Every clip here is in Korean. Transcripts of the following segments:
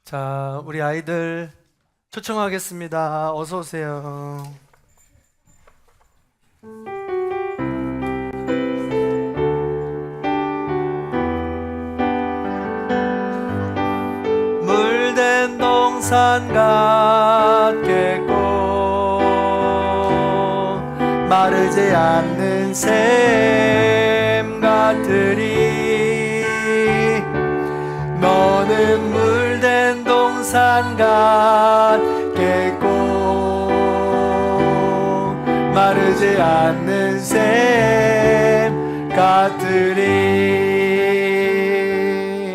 자, 우리 아이들 초청하겠습니다. 어서 오세요. 물된 동산 같겠고 마르지 않는 샘 같으리. 너는 물된 동산 같겠고 마르지 않는 샘 같으리.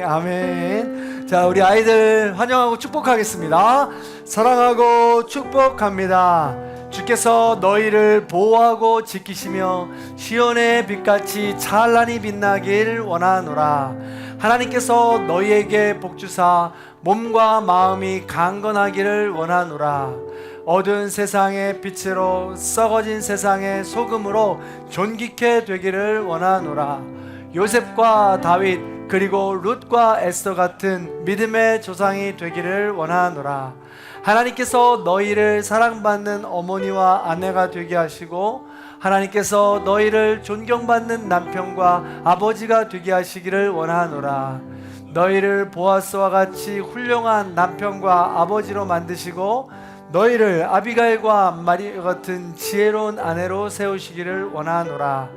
아멘. 자, 우리 아이들 환영하고 축복하겠습니다. 사랑하고 축복합니다. 주께서 너희를 보호하고 지키시며 시온의 빛같이 찬란히 빛나길 원하노라. 하나님께서 너희에게 복주사 몸과 마음이 강건하기를 원하노라. 어두운 세상의 빛으로 썩어진 세상의 소금으로 존귀케 되기를 원하노라. 요셉과 다윗 그리고 룻과 에스더 같은 믿음의 조상이 되기를 원하노라. 하나님께서 너희를 사랑받는 어머니와 아내가 되게 하시고 하나님께서 너희를 존경받는 남편과 아버지가 되게 하시기를 원하노라. 너희를 보아스와 같이 훌륭한 남편과 아버지로 만드시고 너희를 아비가일과 마리아 같은 지혜로운 아내로 세우시기를 원하노라.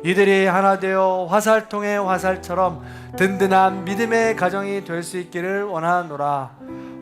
이들이 하나 되어 화살통의 화살처럼 든든한 믿음의 가정이 될 수 있기를 원하노라.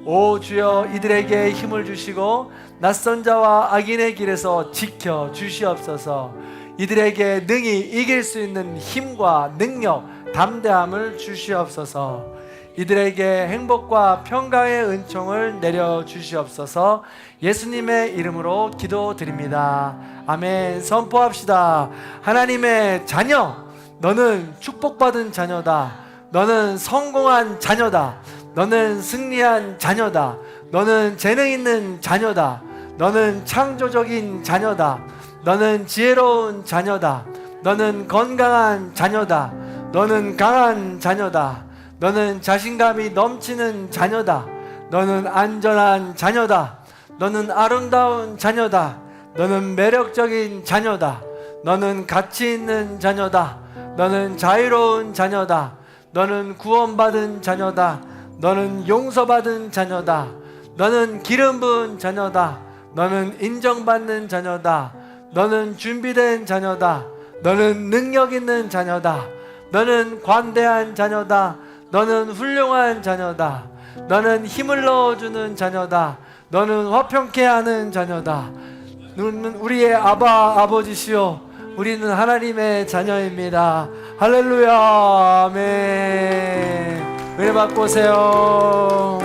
오 주여, 이들에게 힘을 주시고 낯선 자와 악인의 길에서 지켜 주시옵소서. 이들에게 능히 이길 수 있는 힘과 능력, 담대함을 주시옵소서. 이들에게 행복과 평강의 은총을 내려 주시옵소서. 예수님의 이름으로 기도드립니다. 아멘. 선포합시다. 하나님의 자녀, 너는 축복받은 자녀다. 너는 성공한 자녀다. 너는 승리한 자녀다. 너는 재능 있는 자녀다. 너는 창조적인 자녀다. 너는 지혜로운 자녀다. 너는 건강한 자녀다. 너는 강한 자녀다. 너는 자신감이 넘치는 자녀다. 너는 안전한 자녀다. 너는 아름다운 자녀다. 너는 매력적인 자녀다. 너는 가치 있는 자녀다. 너는 자유로운 자녀다. 너는 구원받은 자녀다. 너는 용서받은 자녀다. 너는 기름 부은 자녀다. 너는 인정받는 자녀다. 너는 준비된 자녀다. 너는 능력 있는 자녀다. 너는 관대한 자녀다. 너는 훌륭한 자녀다. 너는 힘을 넣어주는 자녀다. 너는 화평케 하는 자녀다. 너는 우리의 아버지시오. 우리는 하나님의 자녀입니다. 할렐루야. 아멘. 은혜 받고 오세요.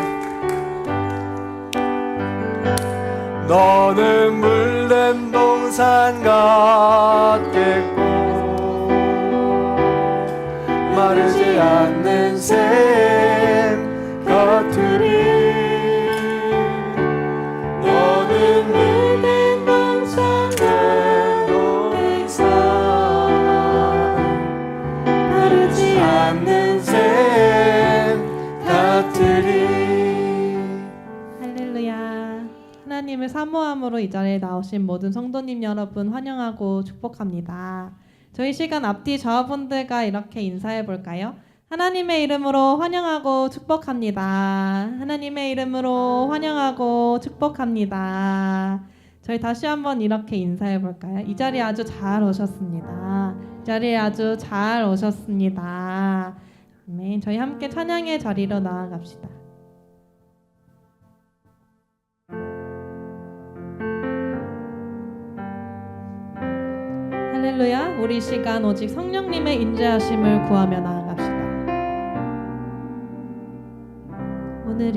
너는 물된 동산 같겠고 마르지 않는 샘 같으리. 너는 물된 동산 같겠고 마르지 않는 샘 같으리. 할렐루야. 하나님을 사모함으로 이 자리에 나오신 모든 성도님 여러분 환영하고 축복합니다. 저희 시간 앞뒤 저분들과 이렇게 인사해 볼까요? 하나님의 이름으로 환영하고 축복합니다. 하나님의 이름으로 환영하고 축복합니다. 저희 다시 한번 이렇게 인사해 볼까요? 이 자리에 아주 잘 오셨습니다. 이 자리에 아주 잘 오셨습니다. 아멘. 저희 함께 찬양의 자리로 나아갑시다. 할렐루야. 우리 시간 오직 성령님의 인자하심을 구하며 나아갑시다. 오늘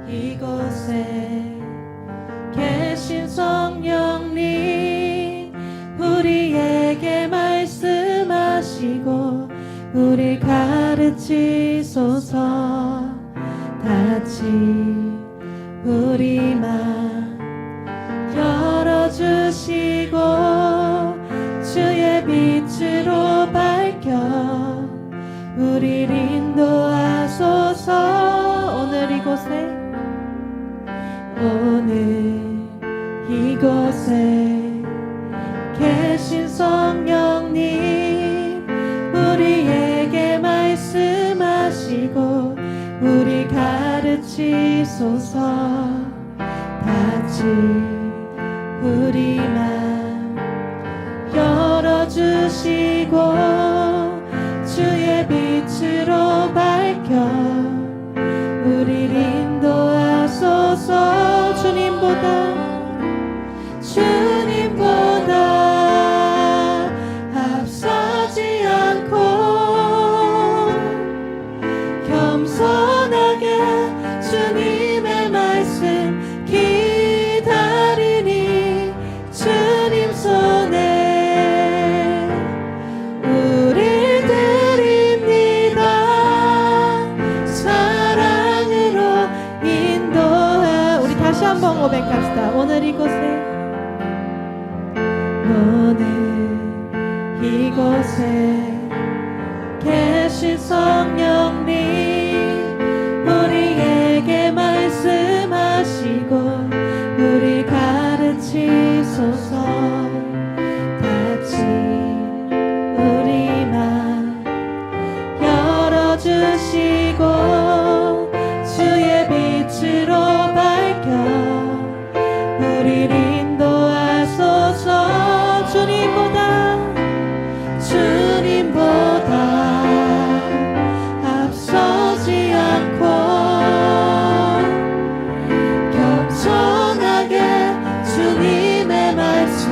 이곳에 계신 성령님, 우리에게 말씀하시고 우리 가르치소서. 같이 우리 맘 열어주시고 주의 빛으로 밝혀 우리를 인도하소서. 오늘 이곳에 계신 성령님, 우리에게 말씀하시고 우리 가르치소서. 같이 우리 맘 열어주시고 주의 빛으로 밝혀 우리를 인도하소서. 주님보다 앞서지 않고 겸손하게 주님의 말씀 기다리니 주님 손에 우릴 드립니다. 사랑으로 인도하. 우리 다시 한번 고백합시다. 오늘 이곳에 계신 성령님, 우리에게 말씀하시고 우리 가르치소서. 같이 우리 맘 열어주시고 주의 빛으로 밝혀 우리를 인도하소서. 주님보다 앞서지 않고 겸손하게 주님의 말씀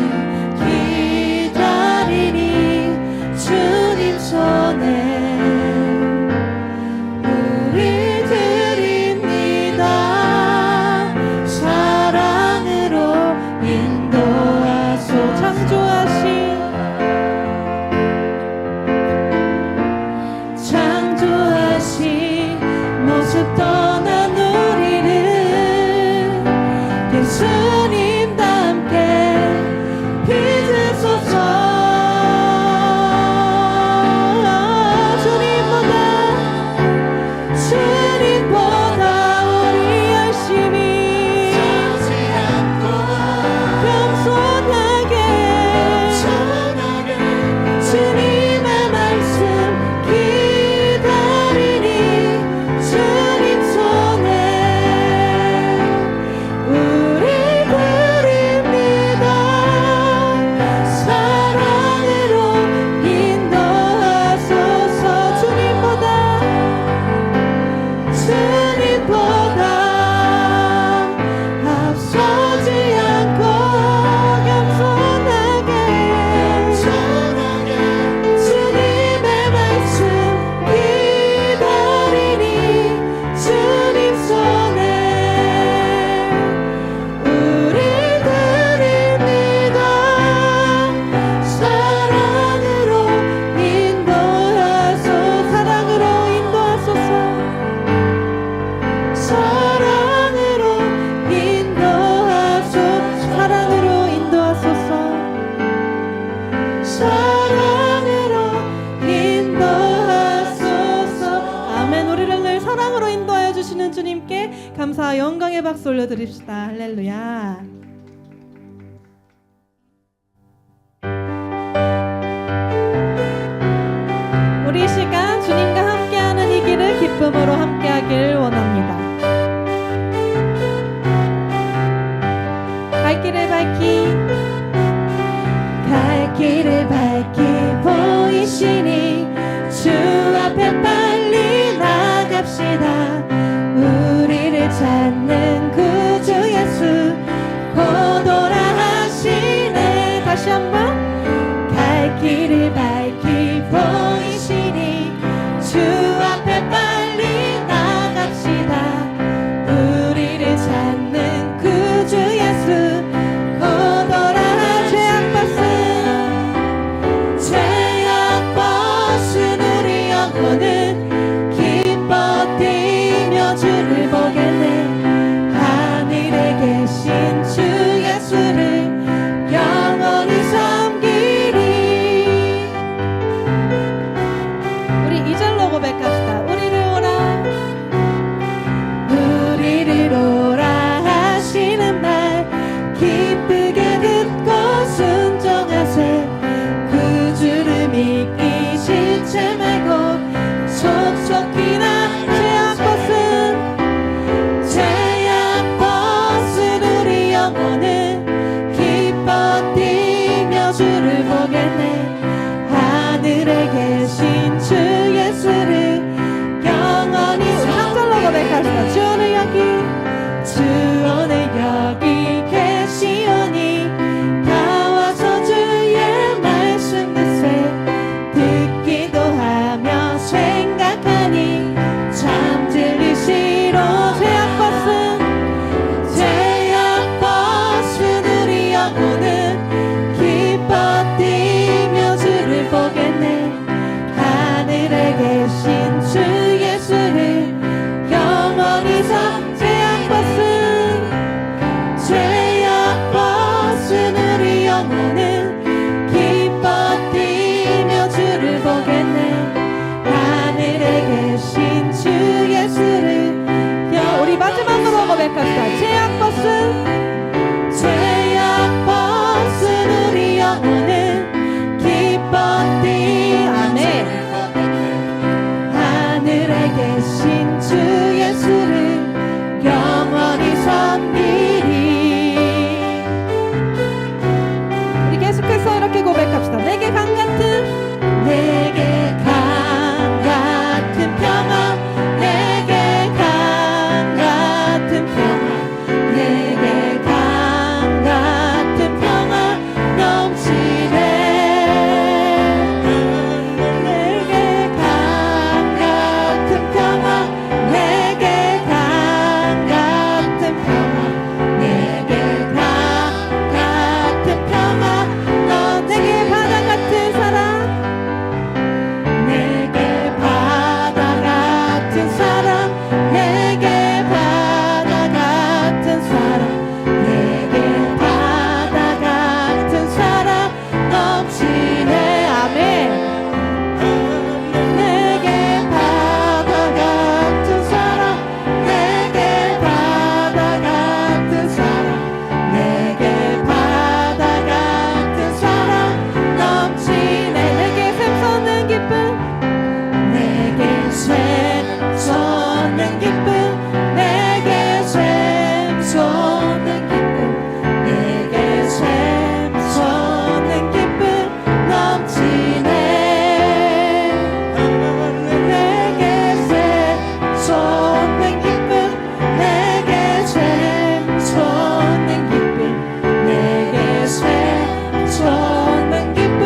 기다리니 주님 손에 우리 드립니다. 사랑으로 인도하소. 창조하신 모습 떠난 우리를 예수님과 함께 빚으소서. 주님보다 우리 열심히 겸손하게 주님의 말씀 기다리니 주님 손에 우리 드립니다. 사랑으로 인도하소서. 주님보다 앞서지 않고 겸손하게 주님의 말씀 기다리니 주님 손에 우리 드립니다. 사랑으로 인도하소서. 아멘. 우리를 늘 사랑으로 인도하여 주시는 주님께 감사와 영광의 박수 올려드립시다. 할렐루야. 우리 시간 주님과 함께하는 이 길을 기쁨으로 함께하길 원합니다. 갈 길을 밝히 보이시니 주 앞에 빨리 나갑시다. 우리를 찾는 구주 예수 곧 오라 하시네. 다시 한번. 갈 길을 밝히 보이시니 주 앞에 빨리 고백합시다. 우리를 오라 우리를 오라 하시는 말 기쁘게 듣고 순종하세. 구주를 믿기 싫지 말고 속속히나 죄악 벗은 우리 영혼은 기뻐 뛰며 주를 보겠네. 하늘에 계신 주 예수를 영원히 한절로 고백합시다. 주 오늘 여기 주 오늘 여기 계시오니 다 와서 주의 말씀 듣세. 듣기도 하며 생각하니 참 들리시로. 죄악 벗은 우리 영혼은 기뻐 뛰며 주를 보겠네. 하늘에 계신 주 예수를 영원히 죄악 벗은 우리 영혼은 기뻐 뛰며 주를 보겠네. 하늘에 계신 주 예수를 우리 마지막으로 고백합시다. 죄악 벗은 우리 영혼은 기뻐 뛰며 주를 보겠네. 하늘에 계신 주 예수를 영원히 섬기리. 우리 계속해서 이렇게 고백합시다. 내게 강 같은 내게 강 같은 평화. 내게 강 같은 평화. 내게 강 같은 평화 넘치네. 내게 강 같은 평화. 내게 강 같은 평화. 내게 강 같은 평화. 내게 바다 같은 사랑 내게 바다 같은 사랑. 내게 바다 같은 사랑. 내게 바다 같은 사랑 넘치네. 아멘. 내게 바다 같은 사랑. 내게 바다 같은 사랑. 내게 바다 같은 사랑 넘치네. 내게 샘솟는 기쁨 내게 샘솟는 기쁨. 내게 샘솟는 기쁨. 내게 샘솟는 기쁨 넘치네. 내게 샘솟는 기쁨. 내게 샘솟는 기쁨. 내게 샘솟는 기쁨.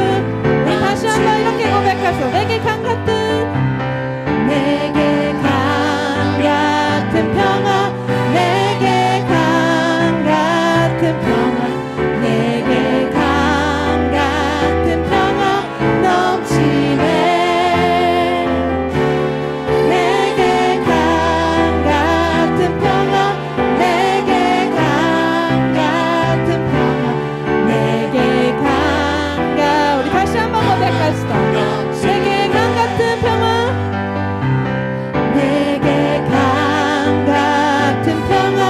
우리 다시 한번 이렇게 고백합시다. 내게 강 같은 내게 강 같은 평화. 내게 강 같은 평화. 내게 강 같은 평화 넘치네. 내게 강 같은 평화. 내게 강 같은 평화. 내게 우리 다시 한번 고백합시다. 내게 강 같은 평화 내게 강 같은 평화.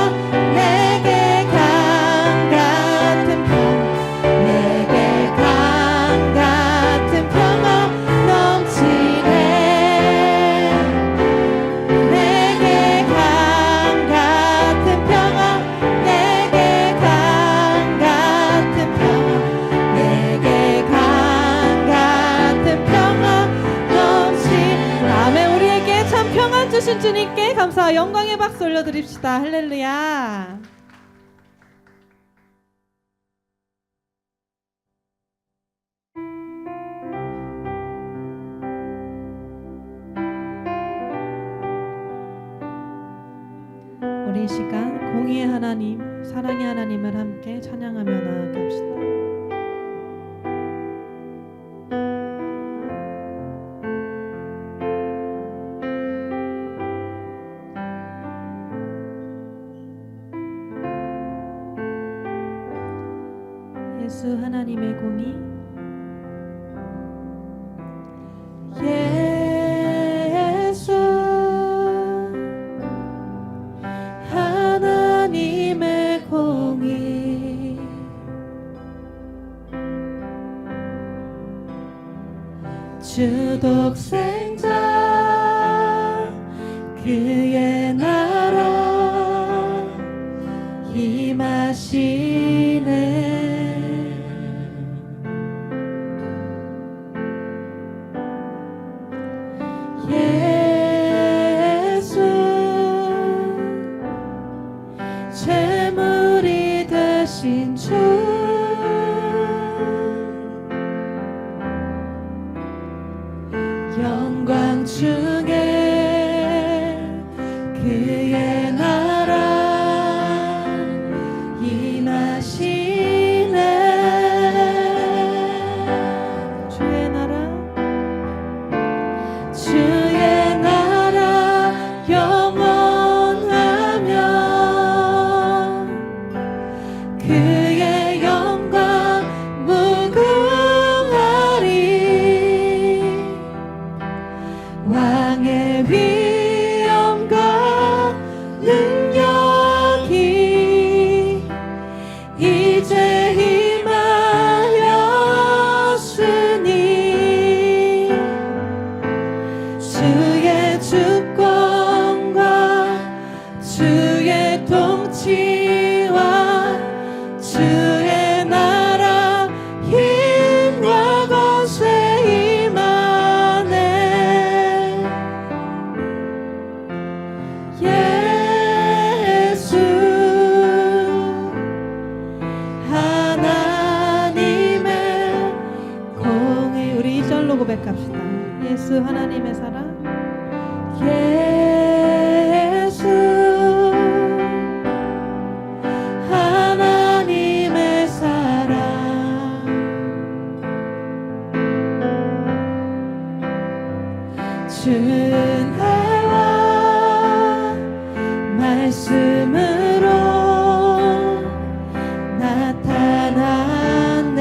내게 강 같은 평화. 내게 강 같은 평화 넘치네. 내게 강 같은 평화. 내게 강 같은 평화. 내게 강 같은 평화 넘치네. 아멘. 우리에게 참 평안 주신 주님께 감사와 영광의 박수 올려드립시다. 할렐루야. 우리 이 시간 공의의 하나님, 사랑의 하나님을 함께 찬양하며 나아갑시다. 예수 하나님의 공의 예수 독생자 그의 나라 임하시네. 예수 제물이 되신 주 영광 중에 그의 나라 임하시네. 주의 나라 주의 나라 영원하며 그의 영광 무궁하리. 왕의 위엄과 능력이 이제 임하였으니 주의 주권과 주의 통치와 주의 나라 힘과 권세 임하네. 예수 하나님의 공의. 우리 2절로 고백합시다. 예수 하나님의 사랑. 예수 하나님의 사랑 은혜와 말씀으로 나타났네.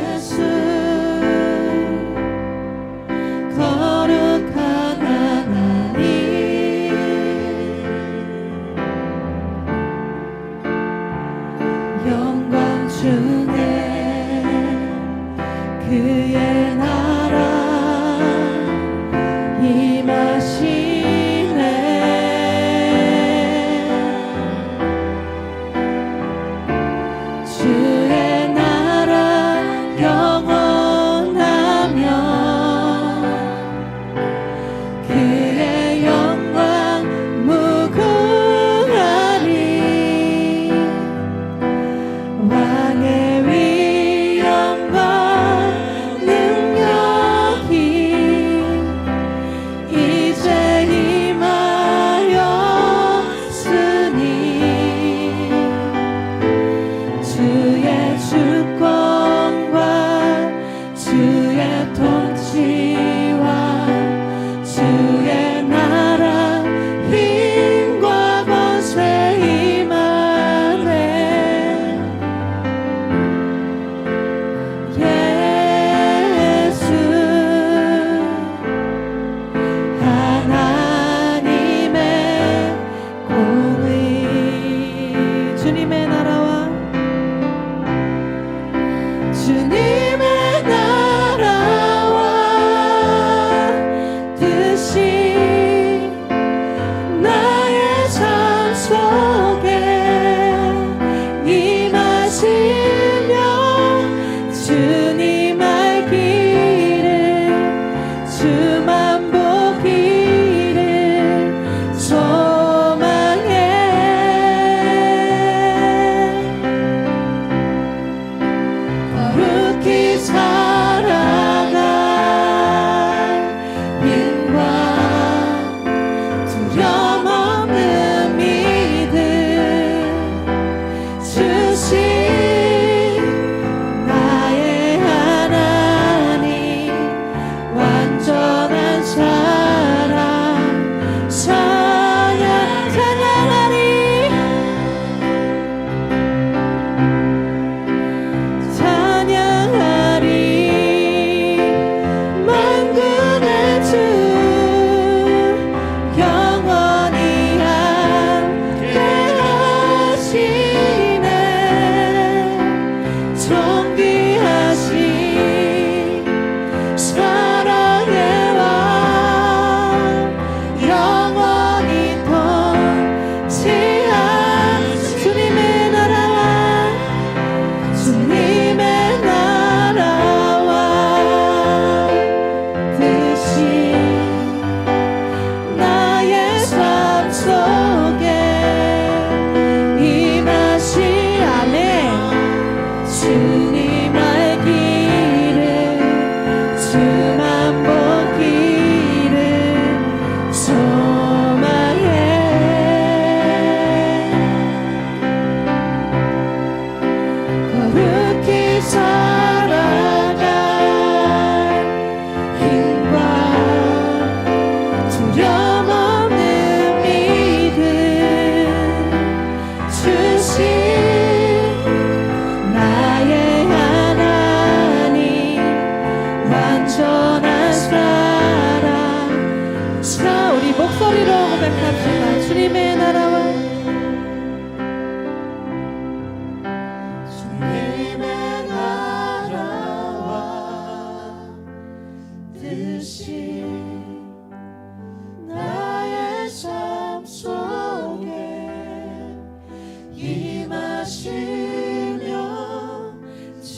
예수 거룩한 하나님 영광 중에 그의 나라 임하시네. 주의 나라 영원하며 그의 영광 무궁하리. 왕의 위엄과 능력이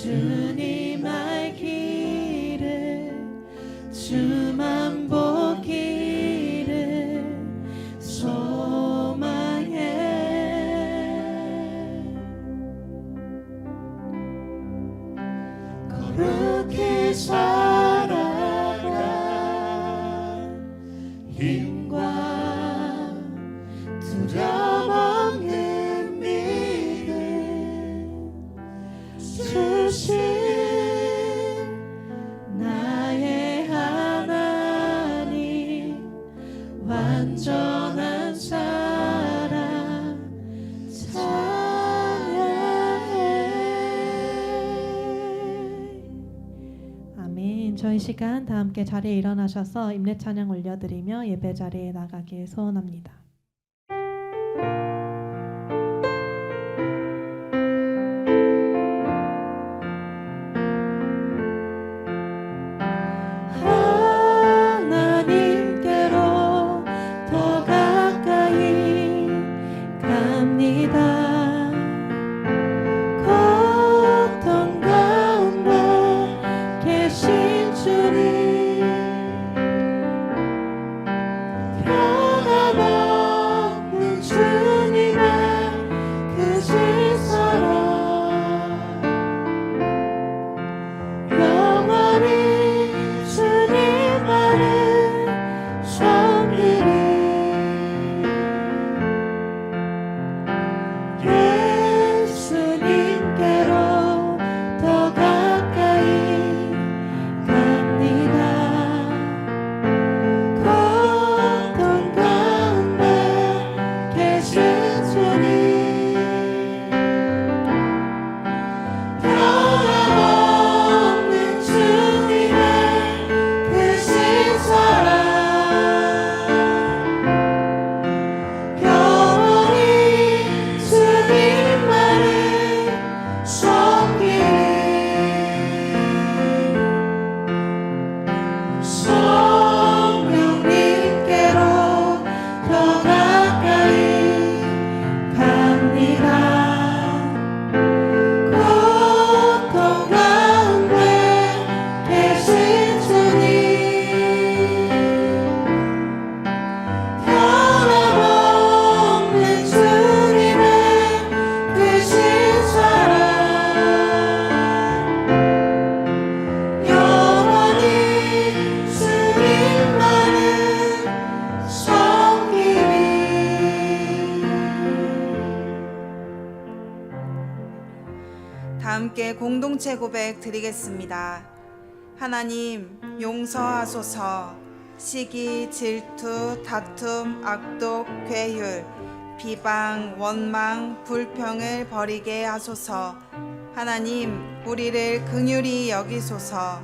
주님 알기를 주만 보기를 소망해 거룩히 살아가 힘과 두려움 없는 믿음 주신 나의 하나님 완전한 사랑 찬양해. 아멘. 저희 시간 다 함께 자리에 일어나셔서 임례 찬양 올려드리며 예배 자리에 나가길 소원합니다. 하나님께로 더 가까이 갑니다. 고통 가운데 계신 주님 변함없는 주님의 크신 사랑 영원히 주님만을 섬기리 예수님께로 더 가까이 갑니다. 고통 가운데 계신 주님 변함없는 주님의 크신 사랑 영원히 주님만을 섬기리 성령님께로 더 가까이 갑니다. 고통 가운데 계신 주님 변함없는 주님의 크신 사랑 영원히 주님만을 섬기리. 다 함께 공동체 고백 드리겠습니다. 하나님 용서하소서. 시기, 질투, 다툼, 악독, 괴휼, 비방, 원망, 불평을 버리게 하소서. 하나님 우리를 긍휼히 여기소서.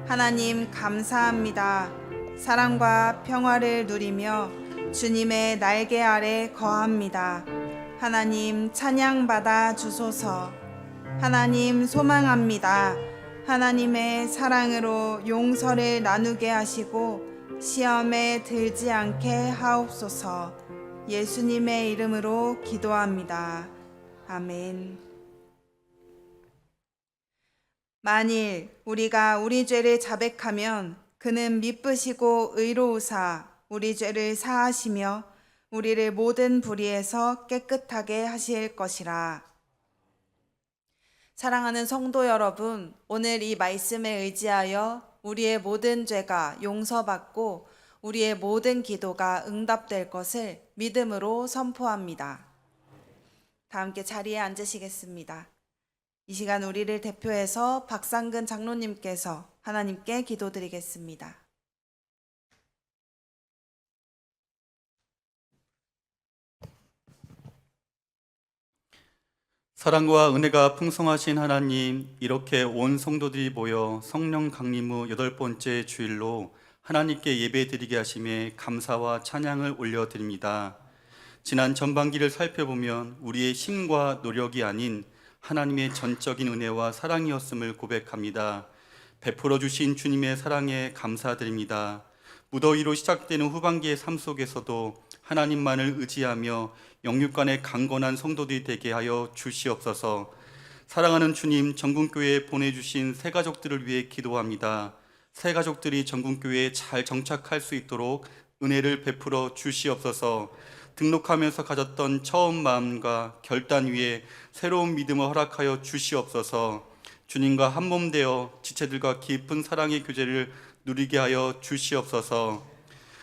하나님 감사합니다. 사랑과 평화를 누리며 주님의 날개 아래 거합니다. 하나님 찬양받아 주소서. 하나님 소망합니다. 하나님의 사랑으로 용서를 나누게 하시고 시험에 들지 않게 하옵소서. 예수님의 이름으로 기도합니다. 아멘. 만일 우리가 우리 죄를 자백하면 그는 미쁘시고 의로우사 우리 죄를 사하시며 우리를 모든 불의에서 깨끗하게 하실 것이라. 사랑하는 성도 여러분, 오늘 이 말씀에 의지하여 우리의 모든 죄가 용서받고 우리의 모든 기도가 응답될 것을 믿음으로 선포합니다. 다 함께 자리에 앉으시겠습니다. 이 시간 우리를 대표해서 박상근 장로님께서 하나님께 기도드리겠습니다. 사랑과 은혜가 풍성하신 하나님, 이렇게 온 성도들이 모여 성령 강림 후 8번째 주일로 하나님께 예배드리게 하심에 감사와 찬양을 올려드립니다. 지난 전반기를 살펴보면 우리의 힘과 노력이 아닌 하나님의 전적인 은혜와 사랑이었음을 고백합니다. 베풀어 주신 주님의 사랑에 감사드립니다. 무더위로 시작되는 후반기의 삶 속에서도 하나님만을 의지하며 영육간의 강건한 성도들이 되게 하여 주시옵소서. 사랑하는 주님, 전국교회에 보내주신 새 가족들을 위해 기도합니다. 새 가족들이 전국교회에 잘 정착할 수 있도록 은혜를 베풀어 주시옵소서. 등록하면서 가졌던 처음 마음과 결단 위에 새로운 믿음을 허락하여 주시옵소서. 주님과 한몸 되어 지체들과 깊은 사랑의 교제를 누리게 하여 주시옵소서.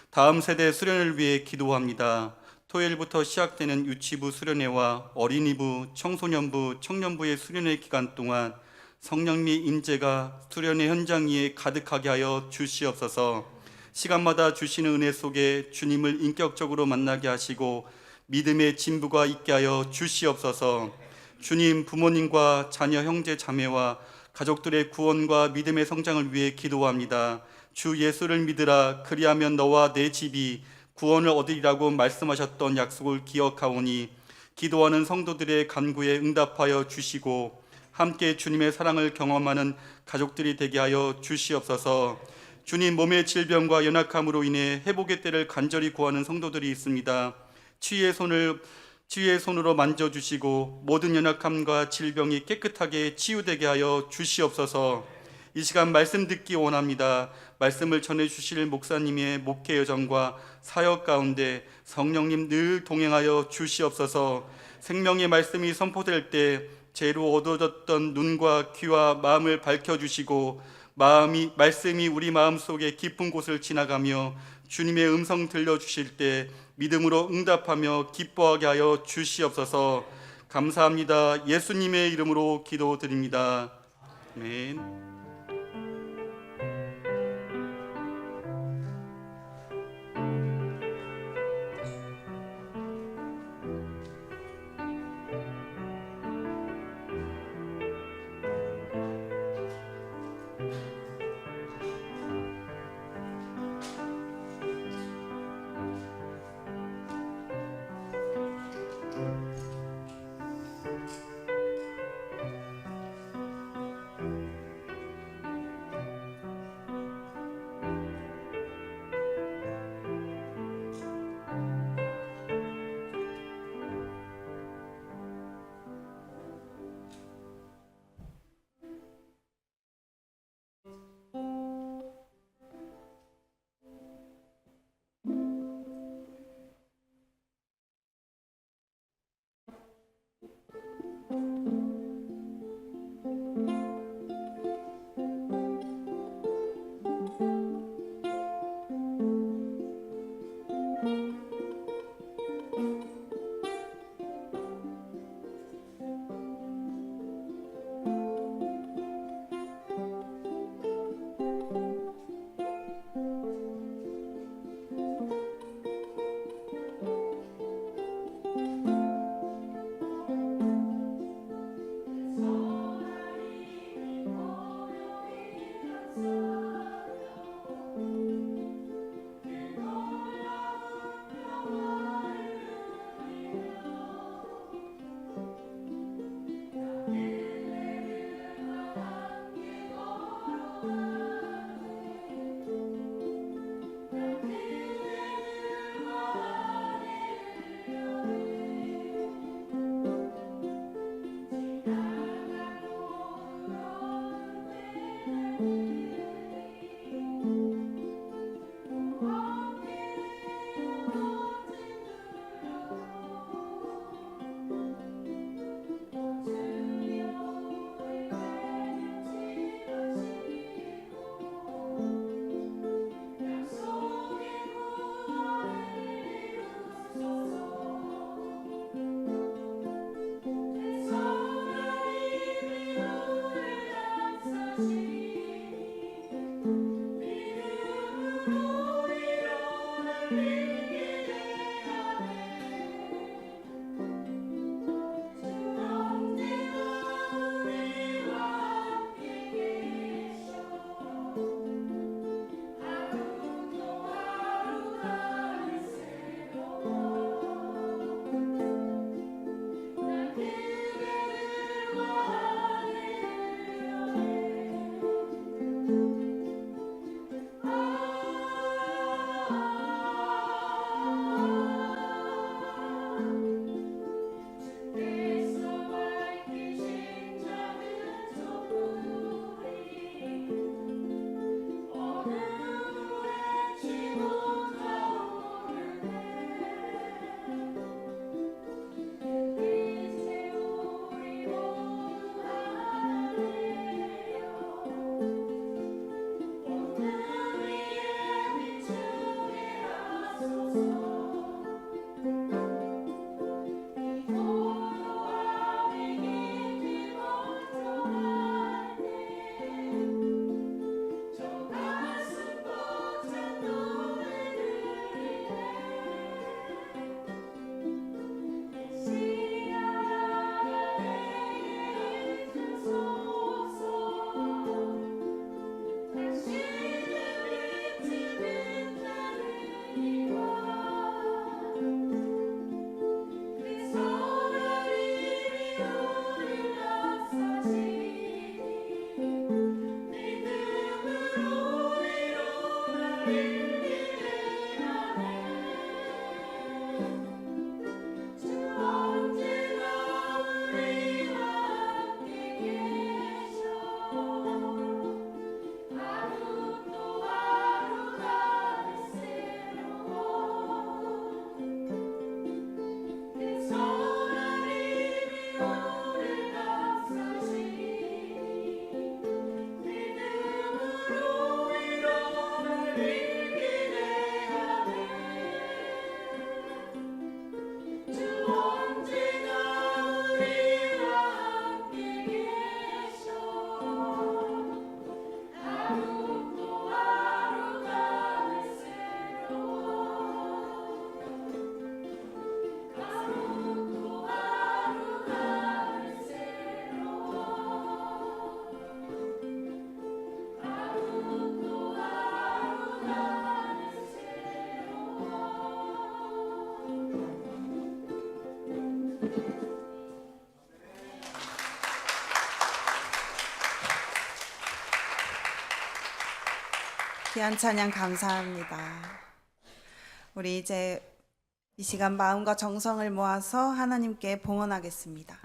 다음 세대 수련을 위해 기도합니다. 토요일부터 시작되는 유치부 수련회와 어린이부, 청소년부, 청년부의 수련회 기간 동안 성령님의 임재가 수련회 현장 위에 가득하게 하여 주시옵소서. 시간마다 주시는 은혜 속에 주님을 인격적으로 만나게 하시고 믿음의 진부가 있게 하여 주시옵소서. 주님, 부모님과 자녀, 형제, 자매와 가족들의 구원과 믿음의 성장을 위해 기도합니다. 주 예수를 믿으라, 그리하면 너와 내 집이 구원을 얻으리라고 말씀하셨던 약속을 기억하오니 기도하는 성도들의 간구에 응답하여 주시고 함께 주님의 사랑을 경험하는 가족들이 되게 하여 주시옵소서. 주님, 몸의 질병과 연약함으로 인해 회복의 때를 간절히 구하는 성도들이 있습니다. 치유의 손으로 만져주시고 모든 연약함과 질병이 깨끗하게 치유되게 하여 주시옵소서. 이 시간 말씀 듣기 원합니다. 말씀을 전해주실 목사님의 목회 여정과 사역 가운데 성령님 늘 동행하여 주시옵소서. 생명의 말씀이 선포될 때 죄로 어두워졌던 눈과 귀와 마음을 밝혀주시고 말씀이 우리 마음속에 깊은 곳을 지나가며 주님의 음성 들려주실 때 믿음으로 응답하며 기뻐하게 하여 주시옵소서. 감사합니다. 예수님의 이름으로 기도드립니다. 아멘. 귀한 찬양 감사합니다. 우리 이제 이 시간 마음과 정성을 모아서 하나님께 봉헌하겠습니다.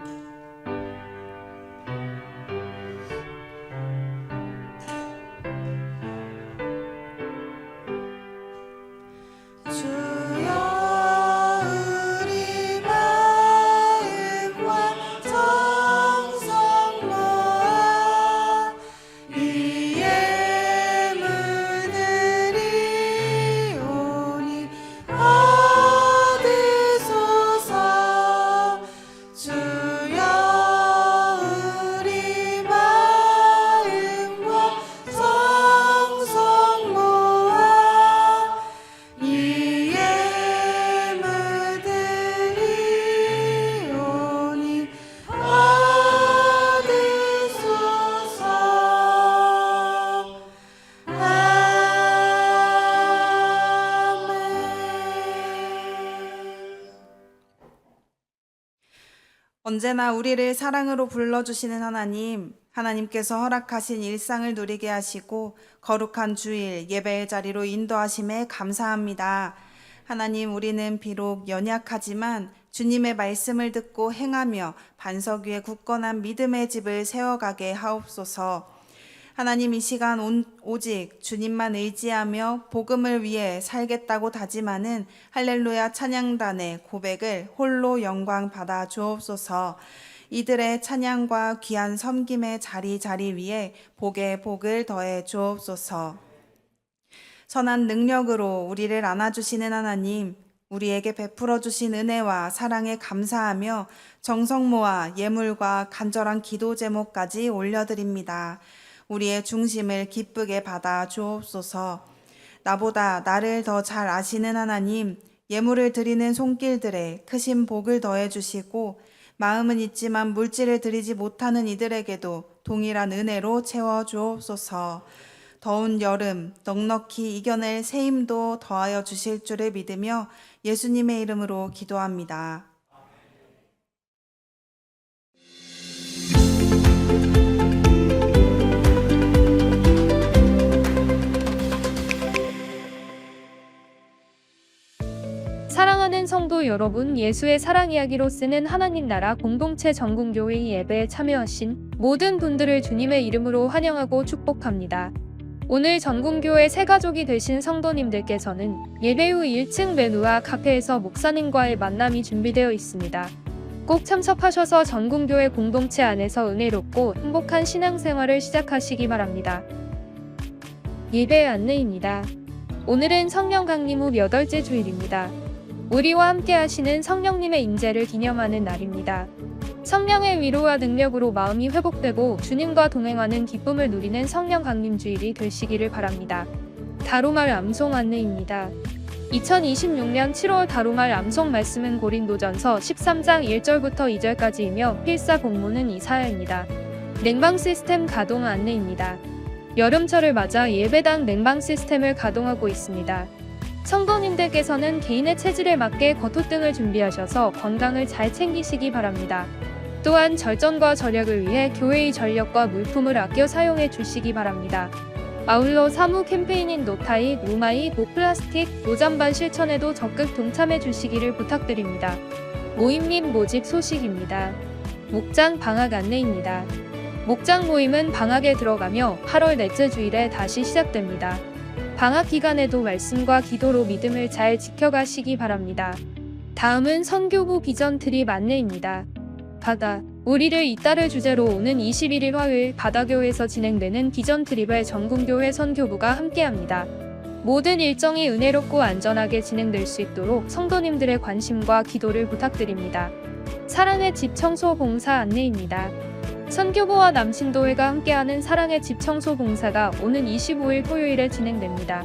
주여 우리 마음과 정성 모아 이 예물들이 오니 받으소서. 주여 우리 마음과 정성 모아 이 예물들이 오니 받으소서. 아멘. 언제나 우리를 사랑으로 불러주시는 하나님께서 허락하신 일상을 누리게 하시고 거룩한 주일 예배의 자리로 인도하심에 감사합니다. 하나님, 우리는 비록 연약하지만 주님의 말씀을 듣고 행하며 반석 위에 굳건한 믿음의 집을 세워가게 하옵소서. 하나님, 이 시간 오직 주님만 의지하며 복음을 위해 살겠다고 다짐하는 할렐루야 찬양단의 고백을 홀로 영광 받아 주옵소서. 이들의 찬양과 귀한 섬김의 자리 위에 복에 복을 더해 주옵소서. 선한 능력으로 우리를 안아주시는 하나님, 우리에게 베풀어 주신 은혜와 사랑에 감사하며 정성 모아 예물과 간절한 기도 제목까지 올려드립니다. 우리의 중심을 기쁘게 받아 주옵소서. 나보다 나를 더 잘 아시는 하나님, 예물을 드리는 손길들에 크신 복을 더해 주시고 마음은 있지만 물질을 드리지 못하는 이들에게도 동일한 은혜로 채워 주옵소서. 더운 여름 넉넉히 이겨낼 새 힘도 더하여 주실 줄을 믿으며 예수님의 이름으로 기도합니다. 사랑하는 성도 여러분, 예수의 사랑 이야기로 쓰는 하나님 나라 공동체 전국교회 예배에 참여하신 모든 분들을 주님의 이름으로 환영하고 축복합니다. 오늘 전국교회 새가족이 되신 성도님들께서는 예배 후 1층 메뉴와 카페에서 목사님과의 만남이 준비되어 있습니다. 꼭 참석하셔서 전국교회 공동체 안에서 은혜롭고 행복한 신앙생활을 시작하시기 바랍니다. 예배 안내입니다. 오늘은 성령 강림 후 8째 주일입니다. 우리와 함께 하시는 성령님의 임재를 기념하는 날입니다. 성령의 위로와 능력으로 마음이 회복되고 주님과 동행하는 기쁨을 누리는 성령 강림 주일이 되시기를 바랍니다. 다루말 암송 안내입니다. 2026년 7월 다루말 암송 말씀은 고린도전서 13장 1절부터 2절까지이며 필사 본문은 이사야입니다. 냉방 시스템 가동 안내입니다. 여름철을 맞아 예배당 냉방 시스템을 가동하고 있습니다. 성도님들께서는 개인의 체질에 맞게 겉옷 등을 준비하셔서 건강을 잘 챙기시기 바랍니다. 또한 절전과 절약을 위해 교회의 전력과 물품을 아껴 사용해 주시기 바랍니다. 아울러 사무 캠페인인 노타이, 노마이, 노플라스틱, 노잔반 실천에도 적극 동참해 주시기를 부탁드립니다. 모임님 모집 소식입니다. 목장 방학 안내입니다. 목장 모임은 방학에 들어가며 8월 넷째 주일에 다시 시작됩니다. 방학 기간에도 말씀과 기도로 믿음을 잘 지켜가시기 바랍니다. 다음은 선교부 비전 트립 안내입니다. 바다, 우리를 잇따를 주제로 오는 21일 화요일 바다교회에서 진행되는 비전 트립에 전국교회 선교부가 함께합니다. 모든 일정이 은혜롭고 안전하게 진행될 수 있도록 성도님들의 관심과 기도를 부탁드립니다. 사랑의 집 청소 봉사 안내입니다. 선교부와 남신도회가 함께하는 사랑의 집 청소 봉사가 오는 25일 토요일에 진행됩니다.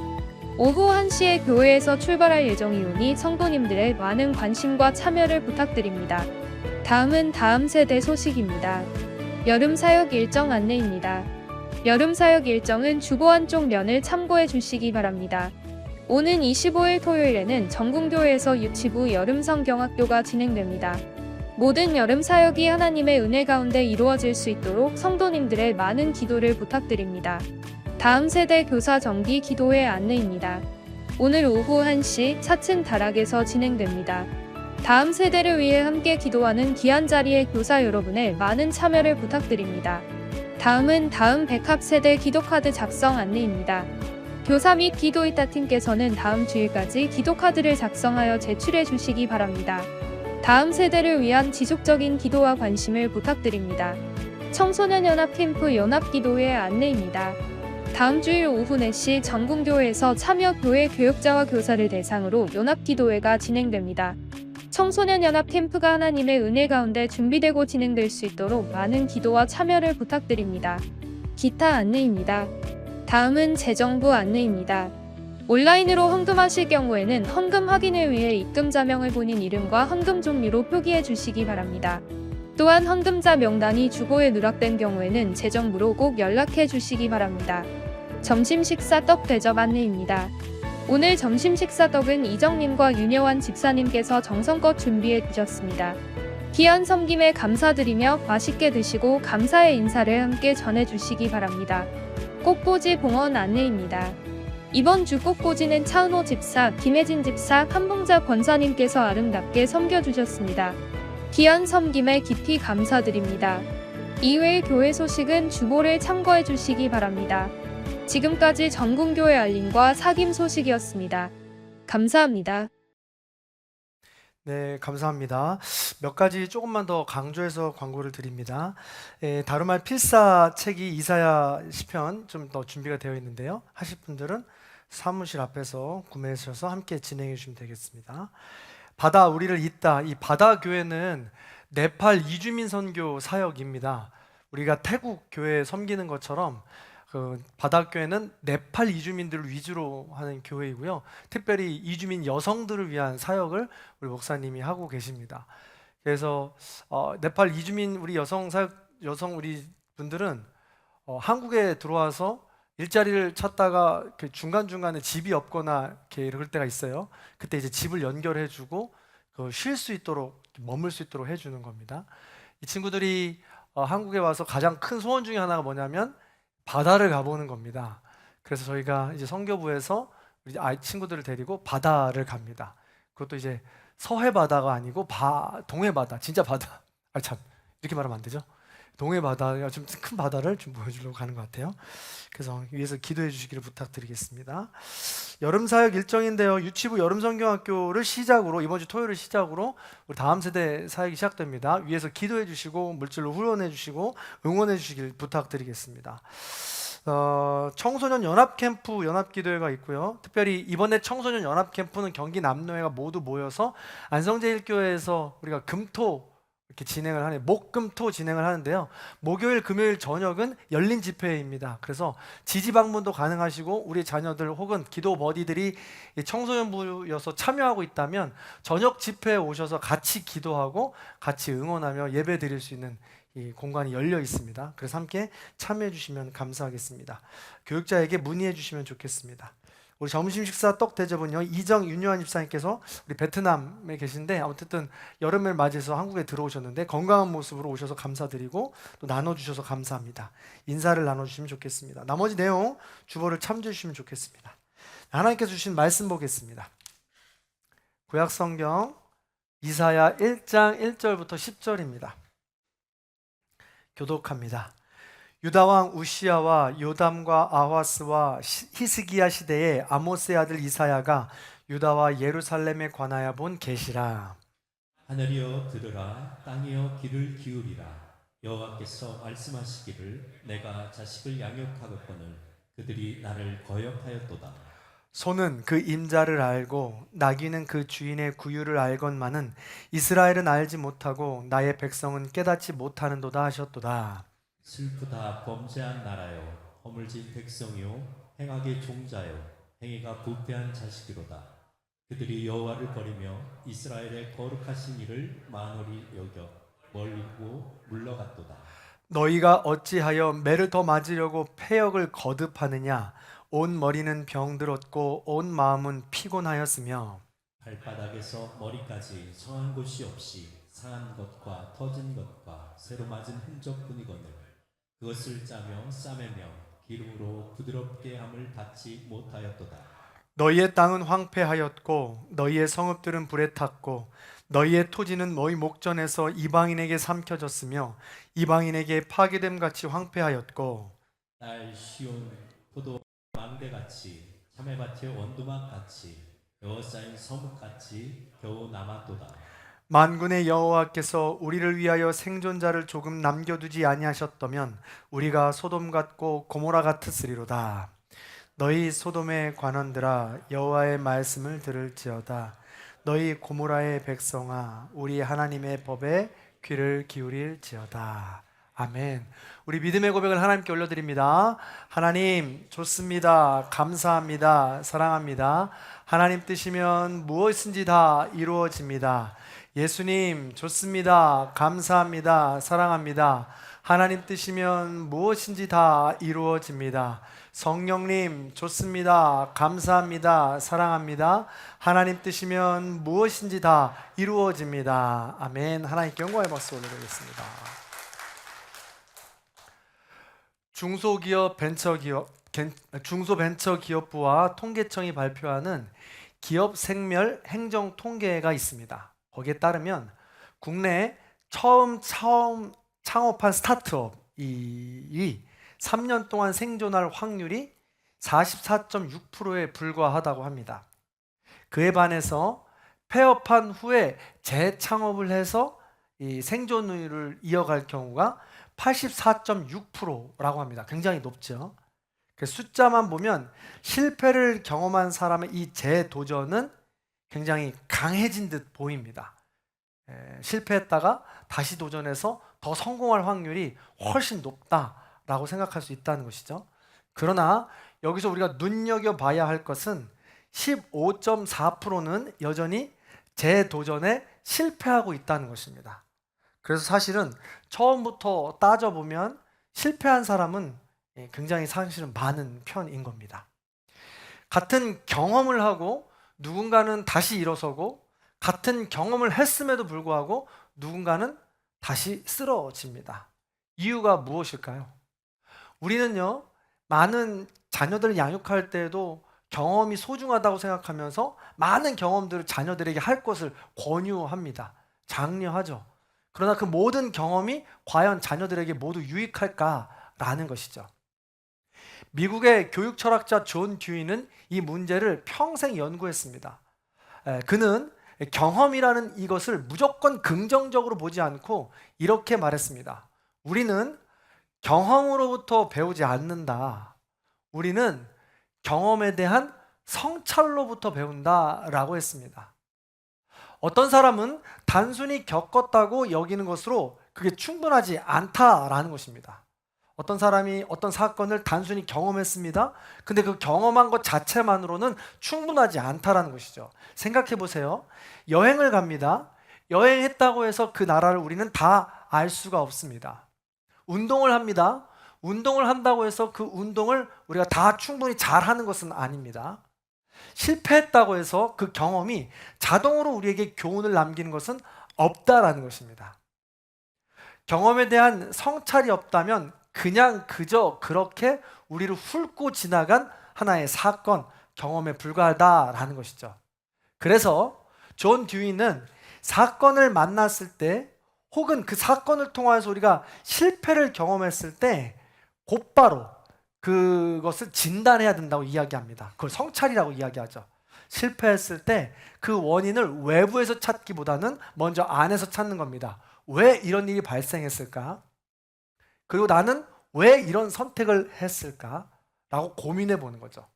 오후 1시에 교회에서 출발할 예정이오니 성도님들의 많은 관심과 참여를 부탁드립니다. 다음은 다음 세대 소식입니다. 여름 사역 일정 안내입니다. 여름 사역 일정은 주보 한쪽 면을 참고해 주시기 바랍니다. 오는 25일 토요일에는 전국교회에서 유치부 여름 성경학교가 진행됩니다. 모든 여름 사역이 하나님의 은혜 가운데 이루어질 수 있도록 성도님들의 많은 기도를 부탁드립니다. 다음 세대 교사 정기 기도회 안내입니다. 오늘 오후 1시 차츰 다락에서 진행됩니다. 다음 세대를 위해 함께 기도하는 귀한 자리에 교사 여러분의 많은 참여를 부탁드립니다. 다음은 다음 백합 세대 기도카드 작성 안내입니다. 교사 및 기도이타 팀께서는 다음 주일까지 기도카드를 작성하여 제출해 주시기 바랍니다. 다음 세대를 위한 지속적인 기도와 관심을 부탁드립니다. 청소년 연합 캠프 연합 기도회 안내입니다. 다음 주일 오후 4시 전궁교회에서 참여 교회 교육자와 교사를 대상으로 연합 기도회가 진행됩니다. 청소년 연합 캠프가 하나님의 은혜 가운데 준비되고 진행될 수 있도록 많은 기도와 참여를 부탁드립니다. 기타 안내입니다. 다음은 재정부 안내입니다. 온라인으로 헌금하실 경우에는 헌금 확인을 위해 입금 자명을 본인 이름과 헌금 종류로 표기해 주시기 바랍니다. 또한 헌금자 명단이 주보에 누락된 경우에는 재정부로 꼭 연락해 주시기 바랍니다. 점심 식사 떡 대접 안내입니다. 오늘 점심 식사 떡은 이정님과 윤여환 집사님께서 정성껏 준비해 주셨습니다. 귀한 섬김에 감사드리며 맛있게 드시고 감사의 인사를 함께 전해주시기 바랍니다. 꽃꽂이 봉헌 안내입니다. 이번 주 꽃꽂이는 차은호 집사, 김혜진 집사, 한봉자 권사님께서 아름답게 섬겨주셨습니다. 귀한 섬김에 깊이 감사드립니다. 이외의 교회 소식은 주보를 참고해 주시기 바랍니다. 지금까지 전궁교회 알림과 사김 소식이었습니다. 감사합니다. 네, 감사합니다. 몇 가지 조금만 더 강조해서 광고를 드립니다. 다루말 필사 책이 이사야 시편 좀 더 준비가 되어 있는데요. 하실 분들은 사무실 앞에서 구매하셔서 함께 진행해 주시면 되겠습니다. 바다 우리를 잇다. 이 바다 교회는 네팔 이주민 선교 사역입니다. 우리가 태국 교회 섬기는 것처럼 그 바다교회는 네팔 이주민들을 위주로 하는 교회이고요. 특별히 이주민 여성들을 위한 사역을 우리 목사님이 하고 계십니다. 그래서 네팔 이주민 우리 여성 우리 분들은 한국에 들어와서 일자리를 찾다가 중간중간에 집이 없거나 이렇게 이럴 때가 있어요. 그때 이제 집을 연결해주고 쉴 수 있도록 머물 수 있도록 해주는 겁니다. 이 친구들이 한국에 와서 가장 큰 소원 중에 하나가 뭐냐면 바다를 가보는 겁니다. 그래서 저희가 이제 선교부에서 우리 친구들을 데리고 바다를 갑니다. 그것도 이제 서해 바다가 아니고 동해 바다, 진짜 바다. 참 이렇게 말하면 안 되죠. 동해 바다가 좀 큰 바다를 좀 보여주려고 가는 것 같아요. 그래서 위에서 기도해 주시기를 부탁드리겠습니다. 여름 사역 일정인데요. 유치부 여름 성경학교를 시작으로 이번 주 토요일을 시작으로 우리 다음 세대 사역이 시작됩니다. 위에서 기도해 주시고 물질로 후원해 주시고 응원해 주시길 부탁드리겠습니다. 청소년 연합 캠프 연합 기도회가 있고요. 특별히 이번에 청소년 연합 캠프는 경기 남노회가 모두 모여서 안성제일교회에서 우리가 금토 이렇게 진행을 하는 목금토 진행을 하는데요. 목요일 금요일 저녁은 열린 집회입니다. 그래서 지지 방문도 가능하시고 우리 자녀들 혹은 기도 버디들이 청소년부여서 참여하고 있다면 저녁 집회에 오셔서 같이 기도하고 같이 응원하며 예배 드릴 수 있는 이 공간이 열려 있습니다. 그래서 함께 참여해 주시면 감사하겠습니다. 교육자에게 문의해 주시면 좋겠습니다. 우리 점심 식사 떡 대접은요, 이정 윤여한 집사님께서 우리 베트남에 계신데 어쨌든 여름을 맞이해서 한국에 들어오셨는데 건강한 모습으로 오셔서 감사드리고 또 나눠주셔서 감사합니다. 인사를 나눠주시면 좋겠습니다. 나머지 내용 주보를 참조해 주시면 좋겠습니다. 하나님께서 주신 말씀 보겠습니다. 구약성경 이사야 1장 1절부터 10절입니다. 교독합니다. 유다왕 우시야와 요담과 아하스와 히스기야 시대에 아모스의 아들 이사야가 유다와 예루살렘에 관하여 본 계시라. 하늘이여 들으라, 땅이여 귀를 기울이라. 여호와께서 말씀하시기를 내가 자식을 양육하겠거늘 그들이 나를 거역하였도다. 소는 그 임자를 알고 나귀는 그 주인의 구유를 알건만은 이스라엘은 알지 못하고 나의 백성은 깨닫지 못하는도다 하셨도다. 슬프다 범죄한 나라여, 허물진 백성이요 행악의 종자여, 행위가 부패한 자식이로다. 그들이 여호와를 버리며 이스라엘의 거룩하신 이를 만홀히 여겨 멀리고 물러갔도다. 너희가 어찌하여 매를 더 맞으려고 패역을 거듭하느냐. 온 머리는 병들었고 온 마음은 피곤하였으며 발바닥에서 머리까지 정한 곳이 없이 상한 것과 터진 것과 새로 맞은 흔적뿐이거늘 그것을 짜며 싸매며 기름으로 부드럽게 함을 닫지 못하였도다. 너희의 땅은 황폐하였고 너희의 성읍들은 불에 탔고 너희의 토지는 너희 목전에서 이방인에게 삼켜졌으며 이방인에게 파괴됨 같이 황폐하였고 딸 시온 포도 망대같이 참외밭의 원두막같이 에워싸인 서뭇같이 겨우 남았도다. 만군의 여호와께서 우리를 위하여 생존자를 조금 남겨두지 아니하셨다면 우리가 소돔 같고 고모라 같으리로다. 너희 소돔의 관원들아 여호와의 말씀을 들을지어다. 너희 고모라의 백성아 우리 하나님의 법에 귀를 기울일지어다. 아멘. 우리 믿음의 고백을 하나님께 올려드립니다. 하나님 좋습니다. 감사합니다. 사랑합니다. 하나님 뜻이면 무엇인지 다 이루어집니다. 예수님 좋습니다. 감사합니다. 사랑합니다. 하나님 뜻이면 무엇인지 다 이루어집니다. 성령님 좋습니다. 감사합니다. 사랑합니다. 하나님 뜻이면 무엇인지 다 이루어집니다. 아멘. 하나님께 영광의 박수 올려드리겠습니다. 중소벤처기업부와 통계청이 발표하는 기업 생멸 행정 통계가 있습니다. 거기에 따르면 국내 처음 창업한 스타트업이 3년 동안 생존할 확률이 44.6%에 불과하다고 합니다. 그에 반해서 폐업한 후에 재창업을 해서 이 생존율을 이어갈 경우가 84.6%라고 합니다. 굉장히 높죠. 그 숫자만 보면 실패를 경험한 사람의 이 재도전은 굉장히 강해진 듯 보입니다. 실패했다가 다시 도전해서 더 성공할 확률이 훨씬 높다라고 생각할 수 있다는 것이죠. 그러나 여기서 우리가 눈여겨봐야 할 것은 15.4%는 여전히 재도전에 실패하고 있다는 것입니다. 그래서 사실은 처음부터 따져보면 실패한 사람은 굉장히 사실은 많은 편인 겁니다. 같은 경험을 하고 누군가는 다시 일어서고 같은 경험을 했음에도 불구하고 누군가는 다시 쓰러집니다. 이유가 무엇일까요? 우리는요, 많은 자녀들을 양육할 때에도 경험이 소중하다고 생각하면서 많은 경험들을 자녀들에게 할 것을 권유합니다. 장려하죠. 그러나 그 모든 경험이 과연 자녀들에게 모두 유익할까라는 것이죠. 미국의 교육 철학자 존 듀이는 이 문제를 평생 연구했습니다. 그는 경험이라는 이것을 무조건 긍정적으로 보지 않고 이렇게 말했습니다. 우리는 경험으로부터 배우지 않는다. 우리는 경험에 대한 성찰로부터 배운다라고 했습니다. 어떤 사람은 단순히 겪었다고 여기는 것으로 그게 충분하지 않다라는 것입니다. 어떤 사람이 어떤 사건을 단순히 경험했습니다. 근데 그 경험한 것 자체만으로는 충분하지 않다라는 것이죠. 생각해 보세요. 여행을 갑니다. 여행했다고 해서 그 나라를 우리는 다 알 수가 없습니다. 운동을 합니다. 운동을 한다고 해서 그 운동을 우리가 다 충분히 잘하는 것은 아닙니다. 실패했다고 해서 그 경험이 자동으로 우리에게 교훈을 남기는 것은 없다라는 것입니다. 경험에 대한 성찰이 없다면 그냥 그저 그렇게 우리를 훑고 지나간 하나의 사건, 경험에 불과하다라는 것이죠. 그래서 존 듀이는 사건을 만났을 때 혹은 그 사건을 통해서 우리가 실패를 경험했을 때 곧바로 그것을 진단해야 된다고 이야기합니다. 그걸 성찰이라고 이야기하죠. 실패했을 때 그 원인을 외부에서 찾기보다는 먼저 안에서 찾는 겁니다. 왜 이런 일이 발생했을까? 그리고 나는 왜 이런 선택을 했을까? 라고 고민해 보는 거죠.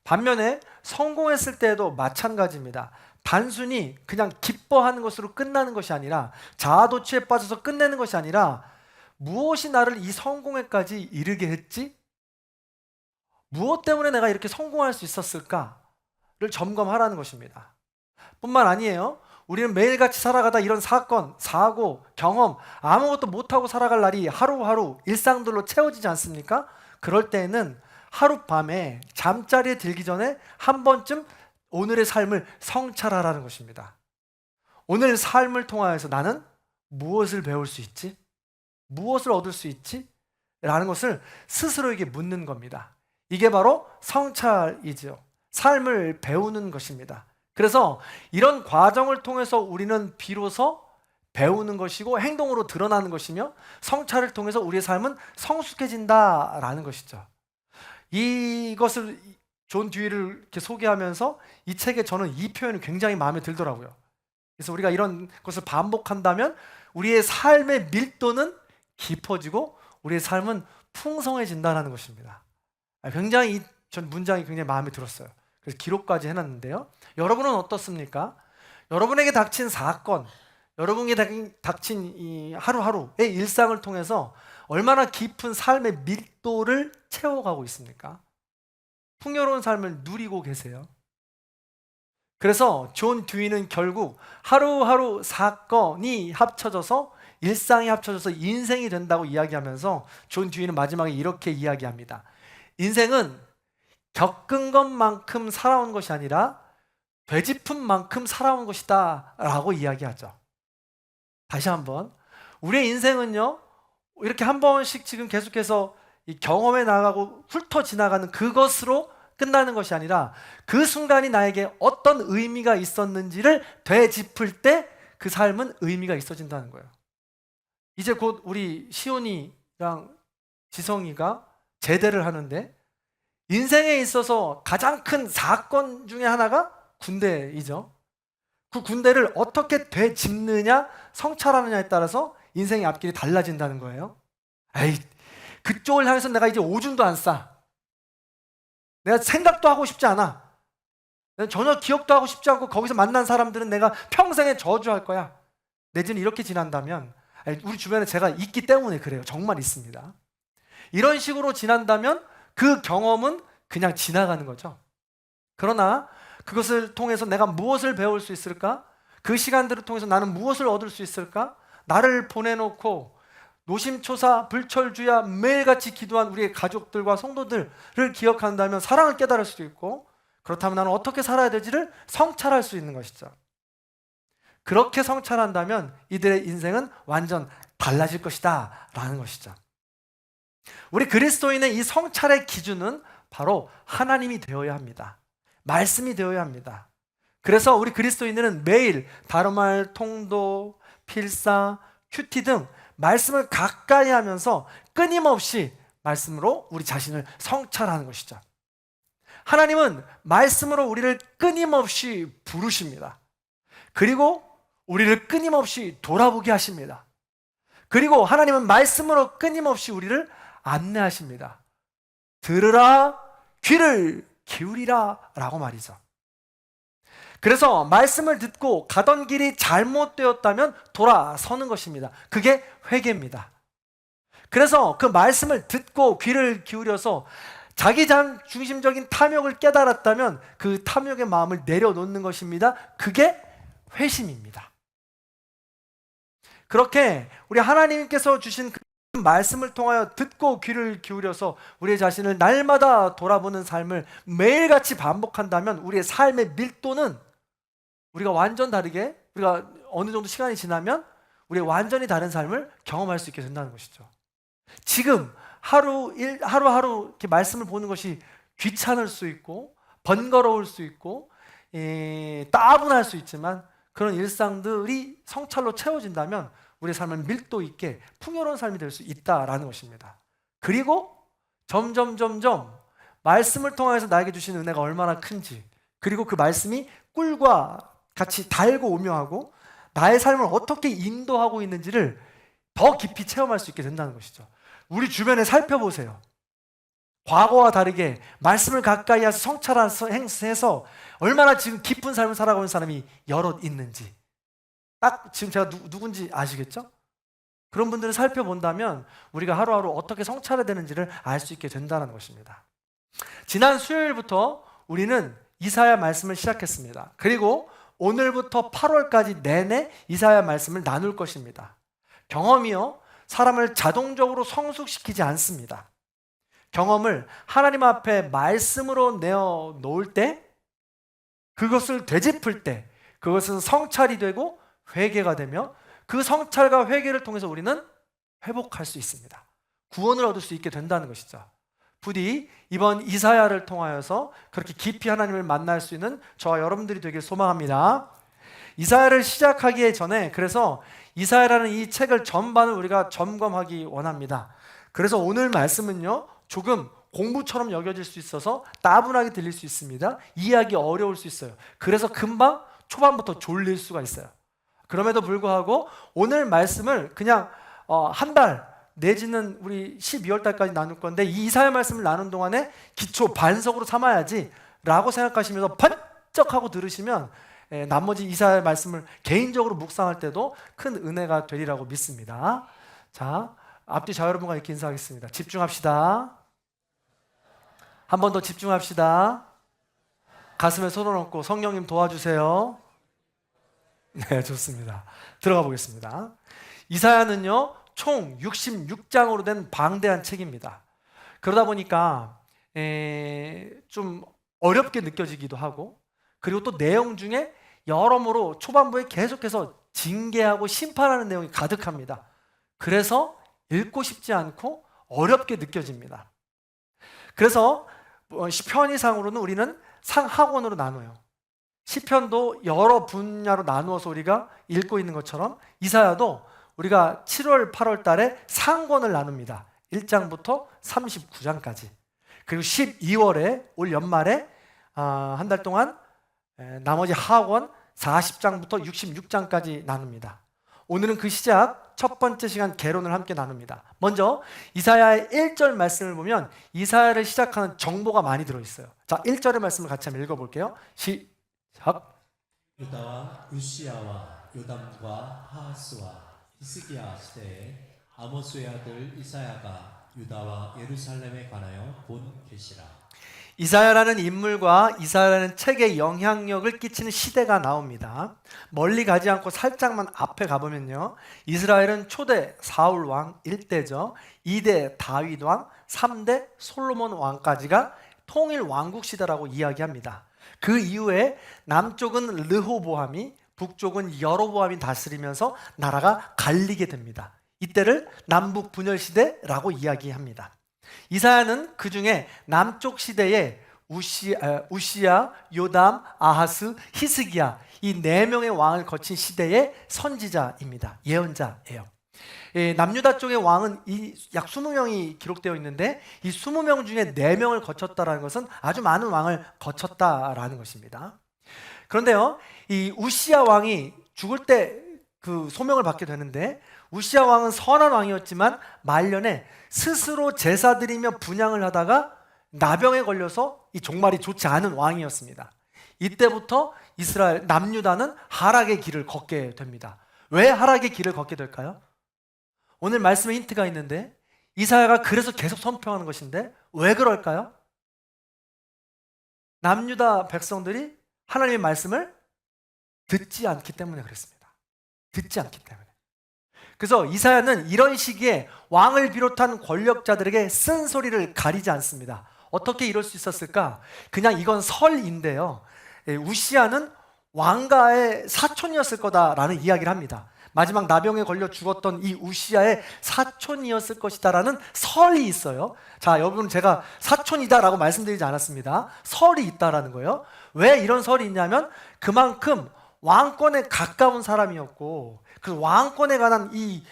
반면에 성공했을 때에도 마찬가지입니다. 단순히 그냥 기뻐하는 것으로 끝나는 것이 아니라 자아도취에 빠져서 끝내는 것이 아니라 무엇이 나를 이 성공에까지 이르게 했지? 무엇 때문에 내가 이렇게 성공할 수 있었을까를 점검하라는 것입니다. 뿐만 아니에요. 우리는 매일같이 살아가다 이런 사건, 사고, 경험 아무것도 못하고 살아갈 날이 하루하루 일상들로 채워지지 않습니까? 그럴 때에는 하룻밤에 잠자리에 들기 전에 한 번쯤 오늘의 삶을 성찰하라는 것입니다. 오늘 삶을 통하여서 나는 무엇을 배울 수 있지? 무엇을 얻을 수 있지? 라는 것을 스스로에게 묻는 겁니다. 이게 바로 성찰이죠. 삶을 배우는 것입니다. 그래서 이런 과정을 통해서 우리는 비로소 배우는 것이고 행동으로 드러나는 것이며 성찰을 통해서 우리의 삶은 성숙해진다라는 것이죠. 이것을 존 듀이를 이렇게 소개하면서 이 책에 저는 이 표현이 굉장히 마음에 들더라고요. 그래서 우리가 이런 것을 반복한다면 우리의 삶의 밀도는 깊어지고 우리의 삶은 풍성해진다는 것입니다. 굉장히 전 문장이 굉장히 마음에 들었어요. 그래서 기록까지 해놨는데요. 여러분은 어떻습니까? 여러분에게 닥친 사건, 여러분에게 닥친 이 하루하루의 일상을 통해서 얼마나 깊은 삶의 밀도를 채워가고 있습니까? 풍요로운 삶을 누리고 계세요. 그래서 존 듀이는 결국 하루하루 사건이 합쳐져서 일상이 합쳐져서 인생이 된다고 이야기하면서 존 듀이는 마지막에 이렇게 이야기합니다. 인생은 겪은 것만큼 살아온 것이 아니라 되짚은 만큼 살아온 것이다 라고 이야기하죠. 다시 한번, 우리의 인생은요 이렇게 한 번씩 지금 계속해서 이 경험해 나가고 훑어 지나가는 그것으로 끝나는 것이 아니라 그 순간이 나에게 어떤 의미가 있었는지를 되짚을 때 그 삶은 의미가 있어진다는 거예요. 이제 곧 우리 시온이랑 지성이가 제대를 하는데 인생에 있어서 가장 큰 사건 중에 하나가 군대이죠. 그 군대를 어떻게 되짚느냐, 성찰하느냐에 따라서 인생의 앞길이 달라진다는 거예요. 에이, 그쪽을 향해서 내가 이제 오줌도 안 싸. 내가 생각도 하고 싶지 않아. 내가 전혀 기억도 하고 싶지 않고 거기서 만난 사람들은 내가 평생에 저주할 거야. 내지는 이렇게 지난다면, 우리 주변에 제가 있기 때문에 그래요. 정말 있습니다. 이런 식으로 지난다면 그 경험은 그냥 지나가는 거죠. 그러나 그것을 통해서 내가 무엇을 배울 수 있을까? 그 시간들을 통해서 나는 무엇을 얻을 수 있을까? 나를 보내놓고 노심초사 불철주야 매일같이 기도한 우리의 가족들과 성도들을 기억한다면 사랑을 깨달을 수도 있고, 그렇다면 나는 어떻게 살아야 될지를 성찰할 수 있는 것이죠. 그렇게 성찰한다면 이들의 인생은 완전 달라질 것이다 라는 것이죠. 우리 그리스도인의 이 성찰의 기준은 바로 하나님이 되어야 합니다. 말씀이 되어야 합니다. 그래서 우리 그리스도인들은 매일 다루말, 통도, 필사, 큐티 등 말씀을 가까이 하면서 끊임없이 말씀으로 우리 자신을 성찰하는 것이죠. 하나님은 말씀으로 우리를 끊임없이 부르십니다. 그리고 우리를 끊임없이 돌아보게 하십니다. 그리고 하나님은 말씀으로 끊임없이 우리를 안내하십니다. 들으라, 귀를 기울이라 라고 말이죠. 그래서 말씀을 듣고 가던 길이 잘못되었다면 돌아서는 것입니다. 그게 회개입니다. 그래서 그 말씀을 듣고 귀를 기울여서 자기 중심적인 탐욕을 깨달았다면 그 탐욕의 마음을 내려놓는 것입니다. 그게 회심입니다. 그렇게 우리 하나님께서 주신 그 말씀을 통하여 듣고 귀를 기울여서 우리의 자신을 날마다 돌아보는 삶을 매일같이 반복한다면 우리의 삶의 밀도는 우리가 완전 다르게, 우리가 어느 정도 시간이 지나면 우리의 완전히 다른 삶을 경험할 수 있게 된다는 것이죠. 지금 하루하루 이렇게 말씀을 보는 것이 귀찮을 수 있고 번거로울 수 있고 따분할 수 있지만 그런 일상들이 성찰로 채워진다면 우리의 삶은 밀도 있게 풍요로운 삶이 될 수 있다라는 것입니다. 그리고 점점 말씀을 통해서 나에게 주신 은혜가 얼마나 큰지, 그리고 그 말씀이 꿀과 같이 달고 오묘하고 나의 삶을 어떻게 인도하고 있는지를 더 깊이 체험할 수 있게 된다는 것이죠. 우리 주변에 살펴보세요. 과거와 다르게 말씀을 가까이 해서 성찰해서 얼마나 지금 깊은 삶을 살아가는 사람이 여럿 있는지, 딱 지금 제가 누군지 아시겠죠? 그런 분들을 살펴본다면 우리가 하루하루 어떻게 성찰해야 되는지를 알 수 있게 된다는 것입니다. 지난 수요일부터 우리는 이사야 말씀을 시작했습니다. 그리고 오늘부터 8월까지 내내 이사야 말씀을 나눌 것입니다. 경험이요, 사람을 자동적으로 성숙시키지 않습니다. 경험을 하나님 앞에 말씀으로 내어놓을 때, 그것을 되짚을 때, 그것은 성찰이 되고 회개가 되며 그 성찰과 회개를 통해서 우리는 회복할 수 있습니다. 구원을 얻을 수 있게 된다는 것이죠. 부디 이번 이사야를 통하여서 그렇게 깊이 하나님을 만날 수 있는 저와 여러분들이 되길 소망합니다. 이사야를 시작하기 전에 그래서 이사야라는 이 책을 전반을 우리가 점검하기 원합니다. 그래서 오늘 말씀은요, 조금 공부처럼 여겨질 수 있어서 따분하게 들릴 수 있습니다. 이해하기 어려울 수 있어요. 그래서 금방 초반부터 졸릴 수가 있어요. 그럼에도 불구하고 오늘 말씀을 그냥 한 달 내지는 우리 12월 달까지 나눌 건데, 이 이사야 말씀을 나눈 동안에 기초 반석으로 삼아야지 라고 생각하시면서 번쩍하고 들으시면 나머지 이사야 말씀을 개인적으로 묵상할 때도 큰 은혜가 되리라고 믿습니다. 자, 앞뒤 자여러분과 이렇게 인사하겠습니다. 집중합시다. 한 번 더 집중합시다. 가슴에 손을 얹고 성령님 도와주세요. 네, 좋습니다. 들어가 보겠습니다. 이사야는요, 총 66장으로 된 방대한 책입니다. 그러다 보니까 좀 어렵게 느껴지기도 하고, 그리고 또 내용 중에 여러모로 초반부에 계속해서 징계하고 심판하는 내용이 가득합니다. 그래서 읽고 싶지 않고 어렵게 느껴집니다. 그래서 시편이상으로는 우리는 상하권으로 나눠요. 시편도 여러 분야로 나누어서 우리가 읽고 있는 것처럼 이사야도 우리가 7월, 8월 달에 상권을 나눕니다. 1장부터 39장까지. 그리고 12월에 올 연말에 한 달 동안 나머지 하권 40장부터 66장까지 나눕니다. 오늘은 그 시작 첫 번째 시간 개론을 함께 나눕니다. 먼저 이사야의 1절 말씀을 보면 이사야를 시작하는 정보가 많이 들어있어요. 자, 1절의 말씀을 같이 한번 읽어볼게요. 시작. 유다와 우시야와 요담과 하하스와 히스기야 시대에 아모스의 아들 이사야가 유다와 예루살렘에 관하여 본 계시라. 이사야라는 인물과 이사야라는 책에 영향력을 끼치는 시대가 나옵니다. 멀리 가지 않고 살짝만 앞에 가보면요, 이스라엘은 초대 사울 왕 1대죠. 2대 다윗 왕, 3대 솔로몬 왕까지가 통일 왕국 시대라고 이야기합니다. 그 이후에 남쪽은 르호보암이, 북쪽은 여로보암이 다스리면서 나라가 갈리게 됩니다. 이때를 남북 분열 시대라고 이야기합니다. 이사야는 그 중에 남쪽 시대에 우시야, 요담, 아하스, 히스기야, 이 4명의 왕을 거친 시대의 선지자입니다. 예언자예요. 남유다 쪽의 왕은 약 20명이 기록되어 있는데, 이 20명 중에 4명을 거쳤다라는 것은 아주 많은 왕을 거쳤다라는 것입니다. 그런데요, 이 우시야 왕이 죽을 때 그 소명을 받게 되는데, 우시야 왕은 선한 왕이었지만 말년에 스스로 제사 드리며 분향을 하다가 나병에 걸려서 이 종말이 좋지 않은 왕이었습니다. 이때부터 이스라엘 남유다는 하락의 길을 걷게 됩니다. 왜 하락의 길을 걷게 될까요? 오늘 말씀에 힌트가 있는데, 이사야가 그래서 계속 선포하는 것인데 왜 그럴까요? 남유다 백성들이 하나님의 말씀을 듣지 않기 때문에 그렇습니다. 듣지 않기 때문에. 그래서 이사야는 이런 시기에 왕을 비롯한 권력자들에게 쓴소리를 가리지 않습니다. 어떻게 이럴 수 있었을까? 그냥 이건 설인데요, 우시야는 왕가의 사촌이었을 거다라는 이야기를 합니다. 마지막 나병에 걸려 죽었던 이 우시야의 사촌이었을 것이다라는 설이 있어요. 자, 여러분, 제가 사촌이다라고 말씀드리지 않았습니다. 설이 있다라는 거예요. 왜 이런 설이 있냐면 그만큼 왕권에 가까운 사람이었고, 그 왕권에 관한 이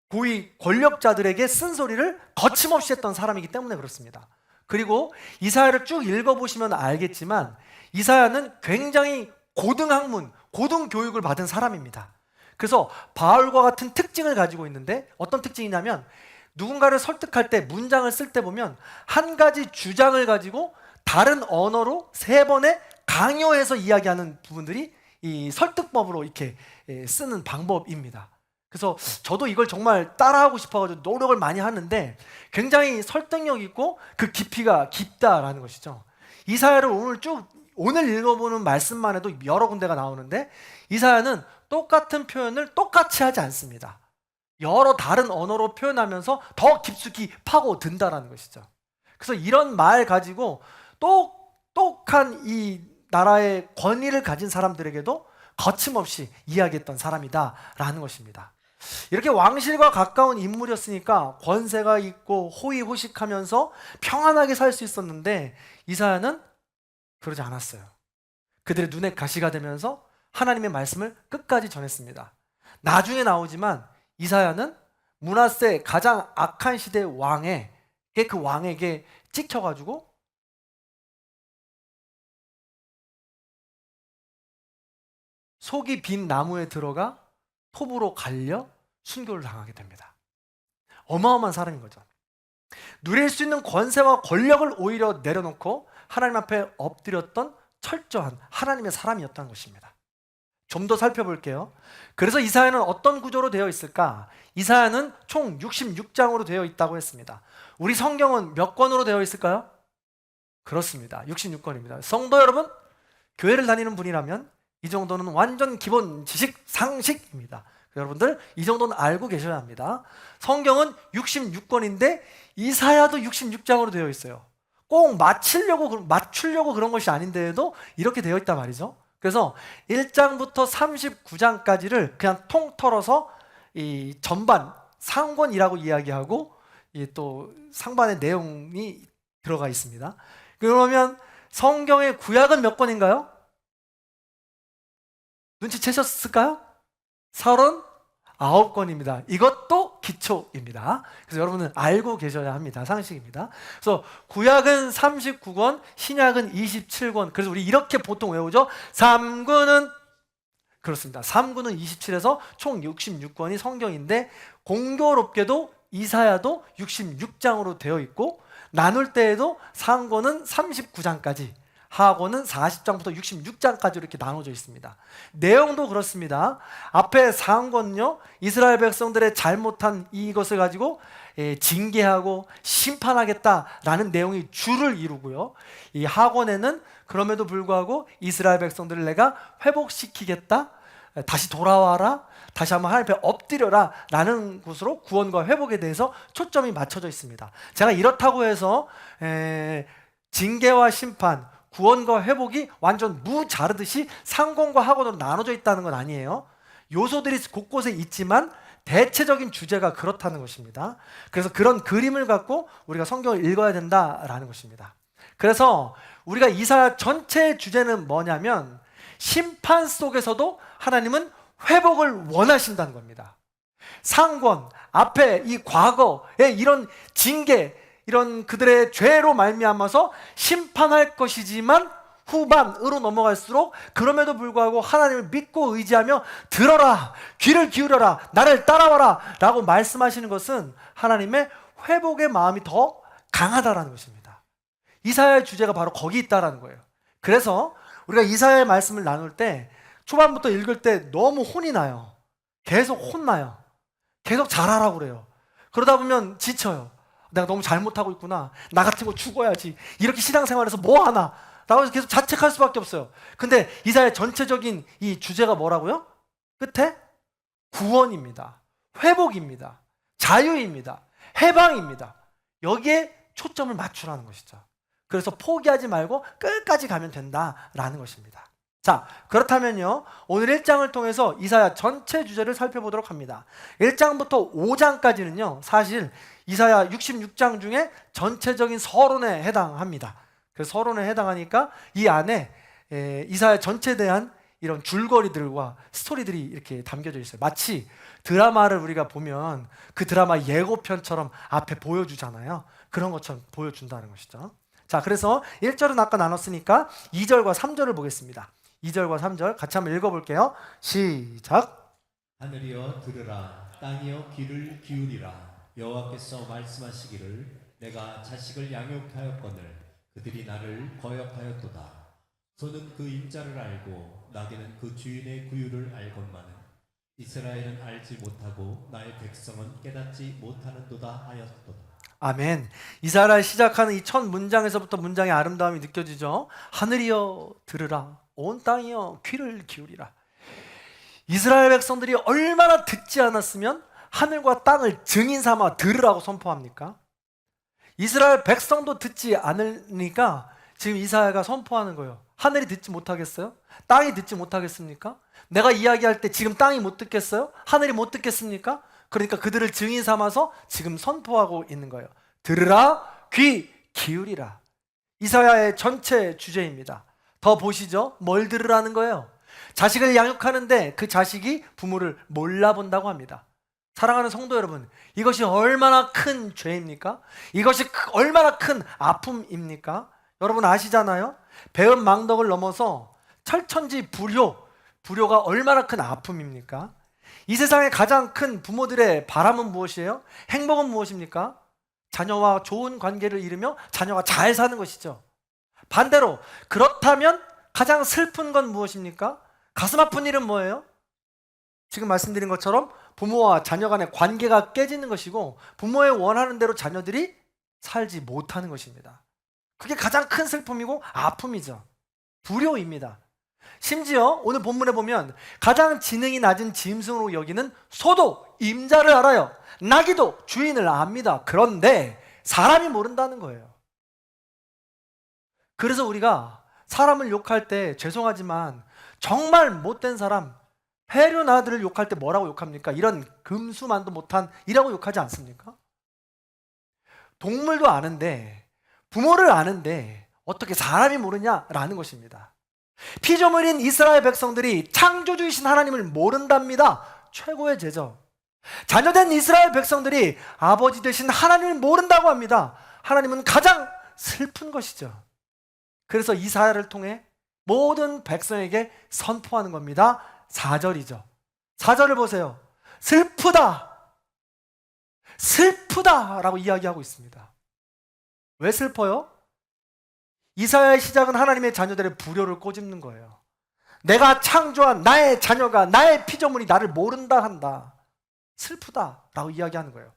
고위 권력자들에게 쓴소리를 거침없이 했던 사람이기 때문에 그렇습니다. 그리고 이사야를 쭉 읽어보시면 알겠지만 이사야는 굉장히 고등학문, 고등교육을 받은 사람입니다. 그래서 바울과 같은 특징을 가지고 있는데, 어떤 특징이냐면 누군가를 설득할 때, 문장을 쓸 때 보면 한 가지 주장을 가지고 다른 언어로 3번에 강요해서 이야기하는 부분들이 이 설득법으로 이렇게 쓰는 방법입니다. 그래서 저도 이걸 정말 따라하고 싶어가지고 노력을 많이 하는데 굉장히 설득력 있고 그 깊이가 깊다라는 것이죠. 이사야를 오늘 읽어보는 말씀만 해도 여러 군데가 나오는데, 이사야는 똑같은 표현을 똑같이 하지 않습니다. 여러 다른 언어로 표현하면서 더 깊숙이 파고든다라는 것이죠. 그래서 이런 말 가지고 똑똑한 이 나라의 권위를 가진 사람들에게도 거침없이 이야기했던 사람이다라는 것입니다. 이렇게 왕실과 가까운 인물이었으니까 권세가 있고 호의호식하면서 평안하게 살 수 있었는데 이사야는 그러지 않았어요. 그들의 눈에 가시가 되면서 하나님의 말씀을 끝까지 전했습니다. 나중에 나오지만 이사야는 므낫세 가장 악한 시대의 왕에게 그 왕에게 찍혀가지고 속이 빈 나무에 들어가 톱으로 갈려 순교를 당하게 됩니다. 어마어마한 사람인 거죠. 누릴 수 있는 권세와 권력을 오히려 내려놓고 하나님 앞에 엎드렸던 철저한 하나님의 사람이었다는 것입니다. 좀 더 살펴볼게요. 그래서 이사야는 어떤 구조로 되어 있을까? 이사야는 총 66장으로 되어 있다고 했습니다. 우리 성경은 몇 권으로 되어 있을까요? 그렇습니다. 66권입니다. 성도 여러분, 교회를 다니는 분이라면 이 정도는 완전 기본 지식 상식입니다. 여러분들 이 정도는 알고 계셔야 합니다. 성경은 66권인데 이사야도 66장으로 되어 있어요. 꼭 맞추려고 그런 것이 아닌데도 이렇게 되어 있단 말이죠. 그래서 1장부터 39장까지를 그냥 통털어서 이 전반 상권이라고 이야기하고 또 상반의 내용이 들어가 있습니다. 그러면 성경의 구약은 몇 권인가요? 눈치채셨을까요? 39권입니다. 이것도 기초입니다. 그래서 여러분은 알고 계셔야 합니다. 상식입니다. 그래서 구약은 39권, 신약은 27권. 그래서 우리 이렇게 보통 외우죠. 3구는 그렇습니다. 3구는 27에서 총 66권이 성경인데 공교롭게도 이사야도 66장으로 되어 있고 나눌 때에도 상권은 39장까지 하고는 40장부터 66장까지 이렇게 나눠져 있습니다. 내용도 그렇습니다. 앞에 상권은요, 이스라엘 백성들의 잘못한 이것을 가지고 징계하고 심판하겠다라는 내용이 주를 이루고요. 이 하권에는 그럼에도 불구하고 이스라엘 백성들을 내가 회복시키겠다, 다시 돌아와라, 다시 한번 하나님 앞에 엎드려라 라는 곳으로 구원과 회복에 대해서 초점이 맞춰져 있습니다. 제가 이렇다고 해서 징계와 심판, 구원과 회복이 완전 무 자르듯이 상권과 하권으로 나눠져 있다는 건 아니에요. 요소들이 곳곳에 있지만 대체적인 주제가 그렇다는 것입니다. 그래서 그런 그림을 갖고 우리가 성경을 읽어야 된다라는 것입니다. 그래서 우리가 이사야 전체의 주제는 뭐냐면 심판 속에서도 하나님은 회복을 원하신다는 겁니다. 상권, 앞에 이 과거의 이런 징계, 이런 그들의 죄로 말미암아서 심판할 것이지만 후반으로 넘어갈수록 그럼에도 불구하고 하나님을 믿고 의지하며 들어라, 귀를 기울여라, 나를 따라와라 라고 말씀하시는 것은 하나님의 회복의 마음이 더 강하다라는 것입니다. 이사야의 주제가 바로 거기 있다라는 거예요. 그래서 우리가 이사야의 말씀을 나눌 때 초반부터 읽을 때 너무 혼이 나요. 계속 혼나요. 계속 잘하라고 그래요. 그러다 보면 지쳐요. 내가 너무 잘못하고 있구나. 나 같은 거 죽어야지. 이렇게 신앙생활에서 뭐 하나? 라고 해서 계속 자책할 수밖에 없어요. 근데 이사야의 전체적인 이 주제가 뭐라고요? 끝에 구원입니다. 회복입니다. 자유입니다. 해방입니다. 여기에 초점을 맞추라는 것이죠. 그래서 포기하지 말고 끝까지 가면 된다라는 것입니다. 자, 그렇다면요, 오늘 1장을 통해서 이사야 전체 주제를 살펴보도록 합니다. 1장부터 5장까지는요, 사실 이사야 66장 중에 전체적인 서론에 해당합니다. 그래서 서론에 해당하니까 이 안에 이사야 전체에 대한 이런 줄거리들과 스토리들이 이렇게 담겨져 있어요. 마치 드라마를 우리가 보면 그 드라마 예고편처럼 앞에 보여주잖아요. 그런 것처럼 보여준다는 것이죠. 자, 그래서 1절은 아까 나눴으니까 2절과 3절을 보겠습니다. 2절과 3절 같이 한번 읽어볼게요. 시작. 하늘이여 들으라, 땅이여 귀를 기울이라. 여호와께서 말씀하시기를 내가 자식을 양육하였거늘 그들이 나를 거역하였도다. 소는 그 임자를 알고 나귀는 그 주인의 구유를 알건만은 이스라엘은 알지 못하고 나의 백성은 깨닫지 못하는도다 하였도다. 아멘. 이사야를 시작하는 이 첫 문장에서부터 문장의 아름다움이 느껴지죠. 하늘이여 들으라, 온 땅이여 귀를 기울이라. 이스라엘 백성들이 얼마나 듣지 않았으면 하늘과 땅을 증인 삼아 들으라고 선포합니까? 이스라엘 백성도 듣지 않으니까 지금 이사야가 선포하는 거예요. 하늘이 듣지 못하겠어요? 땅이 듣지 못하겠습니까? 내가 이야기할 때 지금 땅이 못 듣겠어요? 하늘이 못 듣겠습니까? 그러니까 그들을 증인 삼아서 지금 선포하고 있는 거예요. 들으라, 귀 기울이라. 이사야의 전체 주제입니다. 더 보시죠. 뭘 들으라는 거예요? 자식을 양육하는데 그 자식이 부모를 몰라본다고 합니다. 사랑하는 성도 여러분, 이것이 얼마나 큰 죄입니까? 이것이 얼마나 큰 아픔입니까? 여러분 아시잖아요? 배은망덕을 넘어서 철천지 불효가 얼마나 큰 아픔입니까? 이 세상에 가장 큰 부모들의 바람은 무엇이에요? 행복은 무엇입니까? 자녀와 좋은 관계를 이루며 자녀가 잘 사는 것이죠. 반대로 그렇다면 가장 슬픈 건 무엇입니까? 가슴 아픈 일은 뭐예요? 지금 말씀드린 것처럼 부모와 자녀 간의 관계가 깨지는 것이고 부모의 원하는 대로 자녀들이 살지 못하는 것입니다. 그게 가장 큰 슬픔이고 아픔이죠. 불효입니다. 심지어 오늘 본문에 보면 가장 지능이 낮은 짐승으로 여기는 소도 임자를 알아요. 나귀도 주인을 압니다. 그런데 사람이 모른다는 거예요. 그래서 우리가 사람을 욕할 때 죄송하지만 정말 못된 사람, 해륜 아들을 욕할 때 뭐라고 욕합니까? 이런 금수만도 못한 이라고 욕하지 않습니까? 동물도 아는데, 부모를 아는데 어떻게 사람이 모르냐라는 것입니다. 피조물인 이스라엘 백성들이 창조주이신 하나님을 모른답니다. 최고의 죄죠. 자녀된 이스라엘 백성들이 아버지 되신 하나님을 모른다고 합니다. 하나님은 가장 슬픈 것이죠. 그래서 이사야를 통해 모든 백성에게 선포하는 겁니다. 4절이죠. 4절을 보세요. 슬프다라고 이야기하고 있습니다. 왜 슬퍼요? 이사야의 시작은 하나님의 자녀들의 불효를 꼬집는 거예요. 내가 창조한 나의 자녀가, 나의 피조물이 나를 모른다 한다. 슬프다라고 이야기하는 거예요.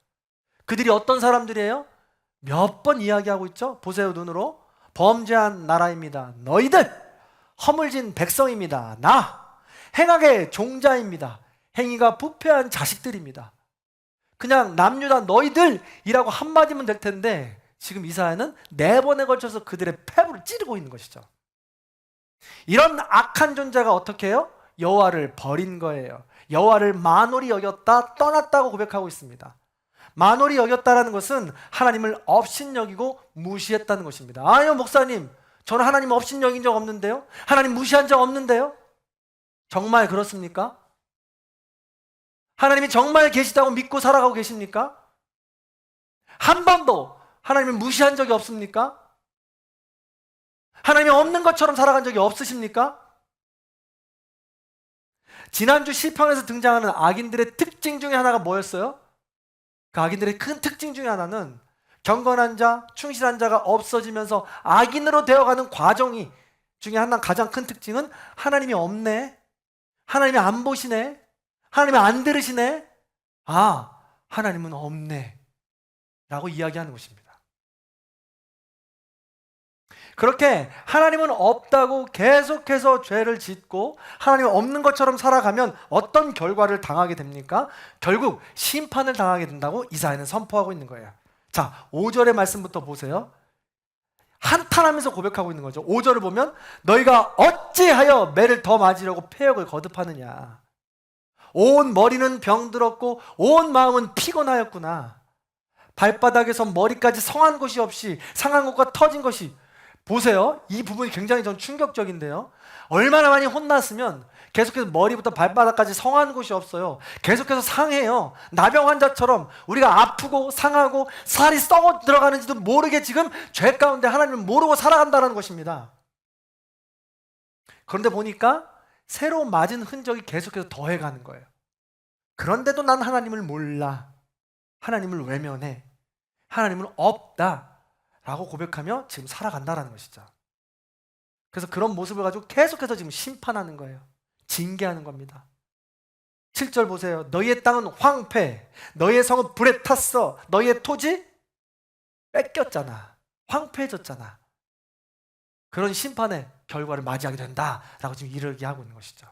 그들이 어떤 사람들이에요? 몇 번 이야기하고 있죠? 보세요, 눈으로. 범죄한 나라입니다. 너희들 허물진 백성입니다. 나 행악의 종자입니다. 행위가 부패한 자식들입니다. 그냥 남유다 너희들이라고 한마디면 될 텐데 지금 이사야는 4번에 걸쳐서 그들의 폐부를 찌르고 있는 것이죠. 이런 악한 존재가 어떻게 해요? 여호와를 버린 거예요. 여호와를 만홀히 여겼다, 떠났다고 고백하고 있습니다. 만홀히 여겼다라는 것은 하나님을 업신여기고 무시했다는 것입니다. 아니요, 목사님, 저는 하나님 업신여긴 적 없는데요? 하나님 무시한 적 없는데요? 정말 그렇습니까? 하나님이 정말 계시다고 믿고 살아가고 계십니까? 한 번도 하나님을 무시한 적이 없습니까? 하나님이 없는 것처럼 살아간 적이 없으십니까? 지난주 시편에서 등장하는 악인들의 특징 중에 하나가 뭐였어요? 그 악인들의 큰 특징 중에 하나는 경건한 자, 충실한 자가 없어지면서 악인으로 되어가는 과정이 중에 하나, 가장 큰 특징은 하나님이 없네, 하나님이 안 보시네, 하나님이 안 들으시네, 아, 하나님은 없네 라고 이야기하는 것입니다. 그렇게 하나님은 없다고 계속해서 죄를 짓고 하나님이 없는 것처럼 살아가면 어떤 결과를 당하게 됩니까? 결국 심판을 당하게 된다고 이사야는 선포하고 있는 거예요. 자, 5절의 말씀부터 보세요. 한탄하면서 고백하고 있는 거죠. 5절을 보면 너희가 어찌하여 매를 더 맞으려고 폐역을 거듭하느냐. 온 머리는 병들었고 온 마음은 피곤하였구나. 발바닥에서 머리까지 성한 곳이 없이 상한 곳과 터진 것이. 보세요. 이 부분이 굉장히 전 충격적인데요. 얼마나 많이 혼났으면 계속해서 머리부터 발바닥까지 성한 곳이 없어요. 계속해서 상해요. 나병 환자처럼 우리가 아프고 상하고 살이 썩어 들어가는지도 모르게 지금 죄 가운데 하나님을 모르고 살아간다는 것입니다. 그런데 보니까 새로 맞은 흔적이 계속해서 더해가는 거예요. 그런데도 난 하나님을 몰라. 하나님을 외면해. 하나님은 없다 라고 고백하며 지금 살아간다는 것이죠. 그래서 그런 모습을 가지고 계속해서 지금 심판하는 거예요. 징계하는 겁니다. 7절 보세요. 너희의 땅은 황폐, 너희의 성은 불에 탔어, 너희의 토지 뺏겼잖아, 황폐해졌잖아. 그런 심판의 결과를 맞이하게 된다라고 지금 이야기하고 있는 것이죠.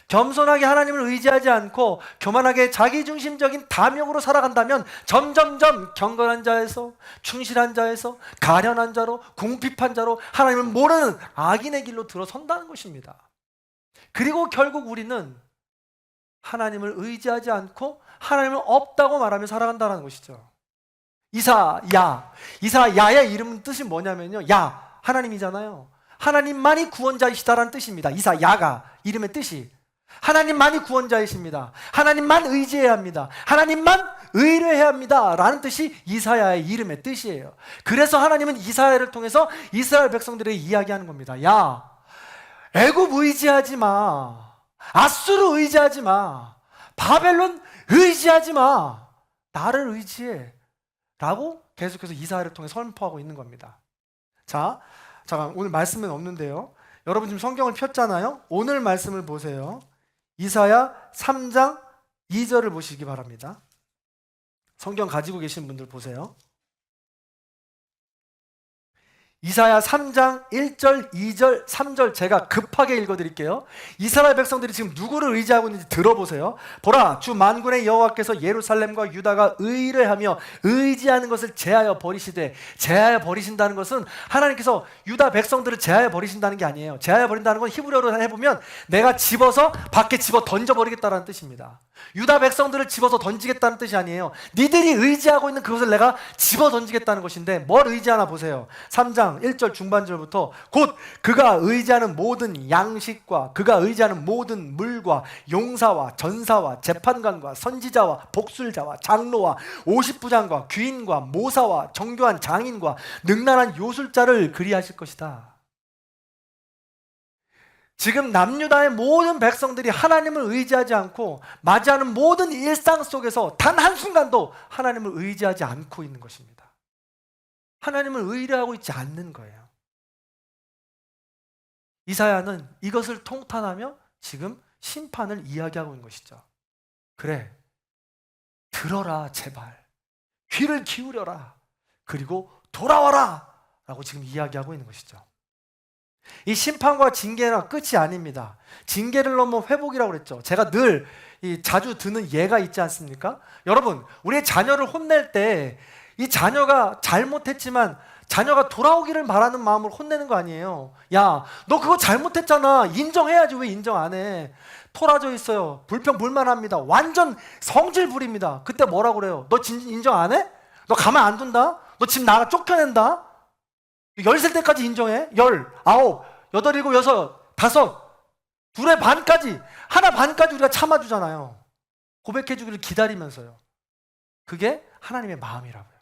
겸손하게 하나님을 의지하지 않고 교만하게 자기중심적인 탐욕으로 살아간다면 점점점 경건한 자에서, 충실한 자에서, 가련한 자로, 궁핍한 자로 하나님을 모르는 악인의 길로 들어선다는 것입니다. 그리고 결국 우리는 하나님을 의지하지 않고 하나님은 없다고 말하며 살아간다는 것이죠. 이사야의 이름 뜻이 뭐냐면요, 야, 하나님이잖아요. 하나님만이 구원자이시다라는 뜻입니다. 이사야가 이름의 뜻이 하나님만이 구원자이십니다. 하나님만 의지해야 합니다. 하나님만 의뢰해야 합니다 라는 뜻이 이사야의 이름의 뜻이에요. 그래서 하나님은 이사야를 통해서 이스라엘 백성들에게 이야기하는 겁니다. 야, 애굽 의지하지 마, 아수르 의지하지 마, 바벨론 의지하지 마, 나를 의지해 라고 계속해서 이사야를 통해 선포하고 있는 겁니다. 자, 잠깐, 오늘 말씀은 없는데요, 여러분 지금 성경을 폈잖아요. 오늘 말씀을 보세요. 이사야 3장 2절을 보시기 바랍니다. 성경 가지고 계신 분들 보세요. 이사야 3장 1절, 2절, 3절 제가 급하게 읽어드릴게요. 이스라엘 백성들이 지금 누구를 의지하고 있는지 들어보세요. 보라, 주 만군의 여호와께서 예루살렘과 유다가 의뢰하며 의지하는 것을 제하여 버리시되, 제하여 버리신다는 것은 하나님께서 유다 백성들을 제하여 버리신다는 게 아니에요. 제하여 버린다는 건 히브리어로 해보면 내가 집어서 밖에 집어 던져버리겠다는 뜻입니다. 유다 백성들을 집어서 던지겠다는 뜻이 아니에요. 니들이 의지하고 있는 그것을 내가 집어 던지겠다는 것인데, 뭘 의지하나 보세요. 3장 1절 중반절부터 곧 그가 의지하는 모든 양식과 그가 의지하는 모든 물과 용사와 전사와 재판관과 선지자와 복술자와 장로와 50부장과 귀인과 모사와 정교한 장인과 능란한 요술자를 그리하실 것이다. 지금 남유다의 모든 백성들이 하나님을 의지하지 않고 맞이하는 모든 일상 속에서 단 한순간도 하나님을 의지하지 않고 있는 것입니다. 하나님을 의뢰하고 있지 않는 거예요. 이사야는 이것을 통탄하며 지금 심판을 이야기하고 있는 것이죠. 그래, 들어라 제발, 귀를 기울여라, 그리고 돌아와라 라고 지금 이야기하고 있는 것이죠. 이 심판과 징계는 끝이 아닙니다. 징계를 넘어 회복이라고 그랬죠. 제가 늘 자주 드는 예가 있지 않습니까? 여러분, 우리의 자녀를 혼낼 때 이 자녀가 잘못했지만 자녀가 돌아오기를 바라는 마음으로 혼내는 거 아니에요. 야, 너 그거 잘못했잖아, 인정해야지. 왜 인정 안 해? 토라져 있어요. 불평불만합니다. 완전 성질 부립니다. 그때 뭐라고 그래요? 너 인정 안 해? 너 가만 안 둔다? 너 집 나가 쫓겨낸다? 10살 때까지 인정해? 19, 8, 7, 6, 5, 둘의 반까지, 하나 반까지 우리가 참아주잖아요. 고백해주기를 기다리면서요. 그게 하나님의 마음이라고요.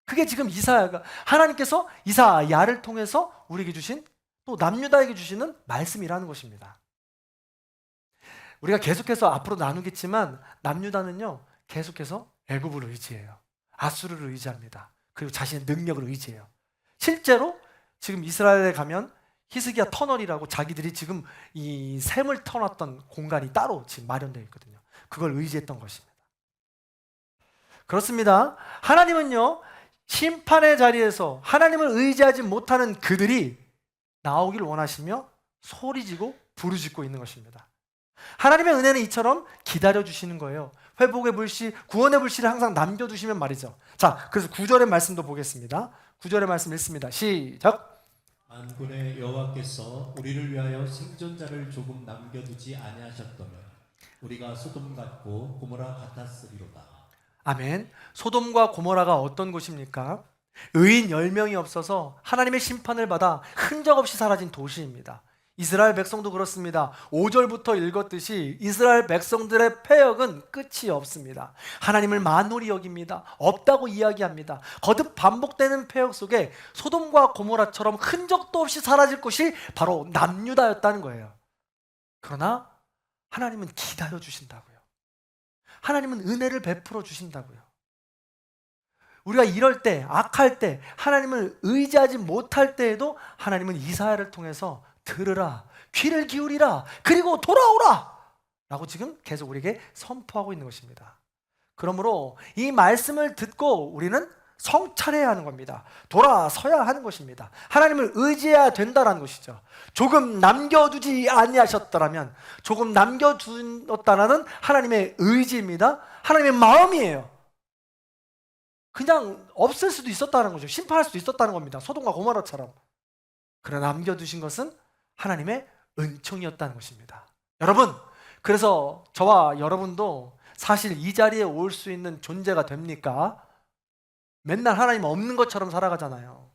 그게 지금 이사야가, 하나님께서 이사야를 통해서 우리에게 주신, 또 남유다에게 주시는 말씀이라는 것입니다. 우리가 계속해서 앞으로 나누겠지만 남유다는요, 계속해서 애굽을 의지해요. 아수르를 의지합니다. 그리고 자신의 능력을 의지해요. 실제로 지금 이스라엘에 가면 히스기야 터널이라고 자기들이 지금 이 샘을 터놨던 공간이 따로 지금 마련되어 있거든요. 그걸 의지했던 것입니다. 그렇습니다. 하나님은요, 심판의 자리에서 하나님을 의지하지 못하는 그들이 나오길 원하시며 소리지고 부르짖고 있는 것입니다. 하나님의 은혜는 이처럼 기다려주시는 거예요. 회복의 불씨, 구원의 불씨를 항상 남겨두시면 말이죠. 자, 그래서 9절의 말씀도 보겠습니다. 9절의 말씀 읽습니다. 시작. 만군의 여호와께서 우리를 위하여 생존자를 조금 남겨두지 아니하셨다면 우리가 소돔 같고 고모라 같았으리로다. 아멘. 소돔과 고모라가 어떤 곳입니까? 의인 10명이 없어서 하나님의 심판을 받아 흔적 없이 사라진 도시입니다. 이스라엘 백성도 그렇습니다. 5절부터 읽었듯이 이스라엘 백성들의 패역은 끝이 없습니다. 하나님을 만홀히 여깁니다. 없다고 이야기합니다. 거듭 반복되는 패역 속에 소돔과 고모라처럼 흔적도 없이 사라질 곳이 바로 남유다였다는 거예요. 그러나 하나님은 기다려주신다고요. 하나님은 은혜를 베풀어 주신다고요. 우리가 이럴 때, 악할 때, 하나님을 의지하지 못할 때에도 하나님은 이사야를 통해서 들으라, 귀를 기울이라, 그리고 돌아오라 라고 지금 계속 우리에게 선포하고 있는 것입니다. 그러므로 이 말씀을 듣고 우리는 성찰해야 하는 겁니다. 돌아서야 하는 것입니다. 하나님을 의지해야 된다라는 것이죠. 조금 남겨두지 아니하셨더라면, 조금 남겨두었다라는 하나님의 의지입니다. 하나님의 마음이에요. 그냥 없을 수도 있었다는 거죠. 심판할 수도 있었다는 겁니다. 소돔과 고모라처럼. 그러나 남겨두신 것은 하나님의 은총이었다는 것입니다. 여러분, 그래서 저와 여러분도 사실 이 자리에 올 수 있는 존재가 됩니까? 맨날 하나님 없는 것처럼 살아가잖아요.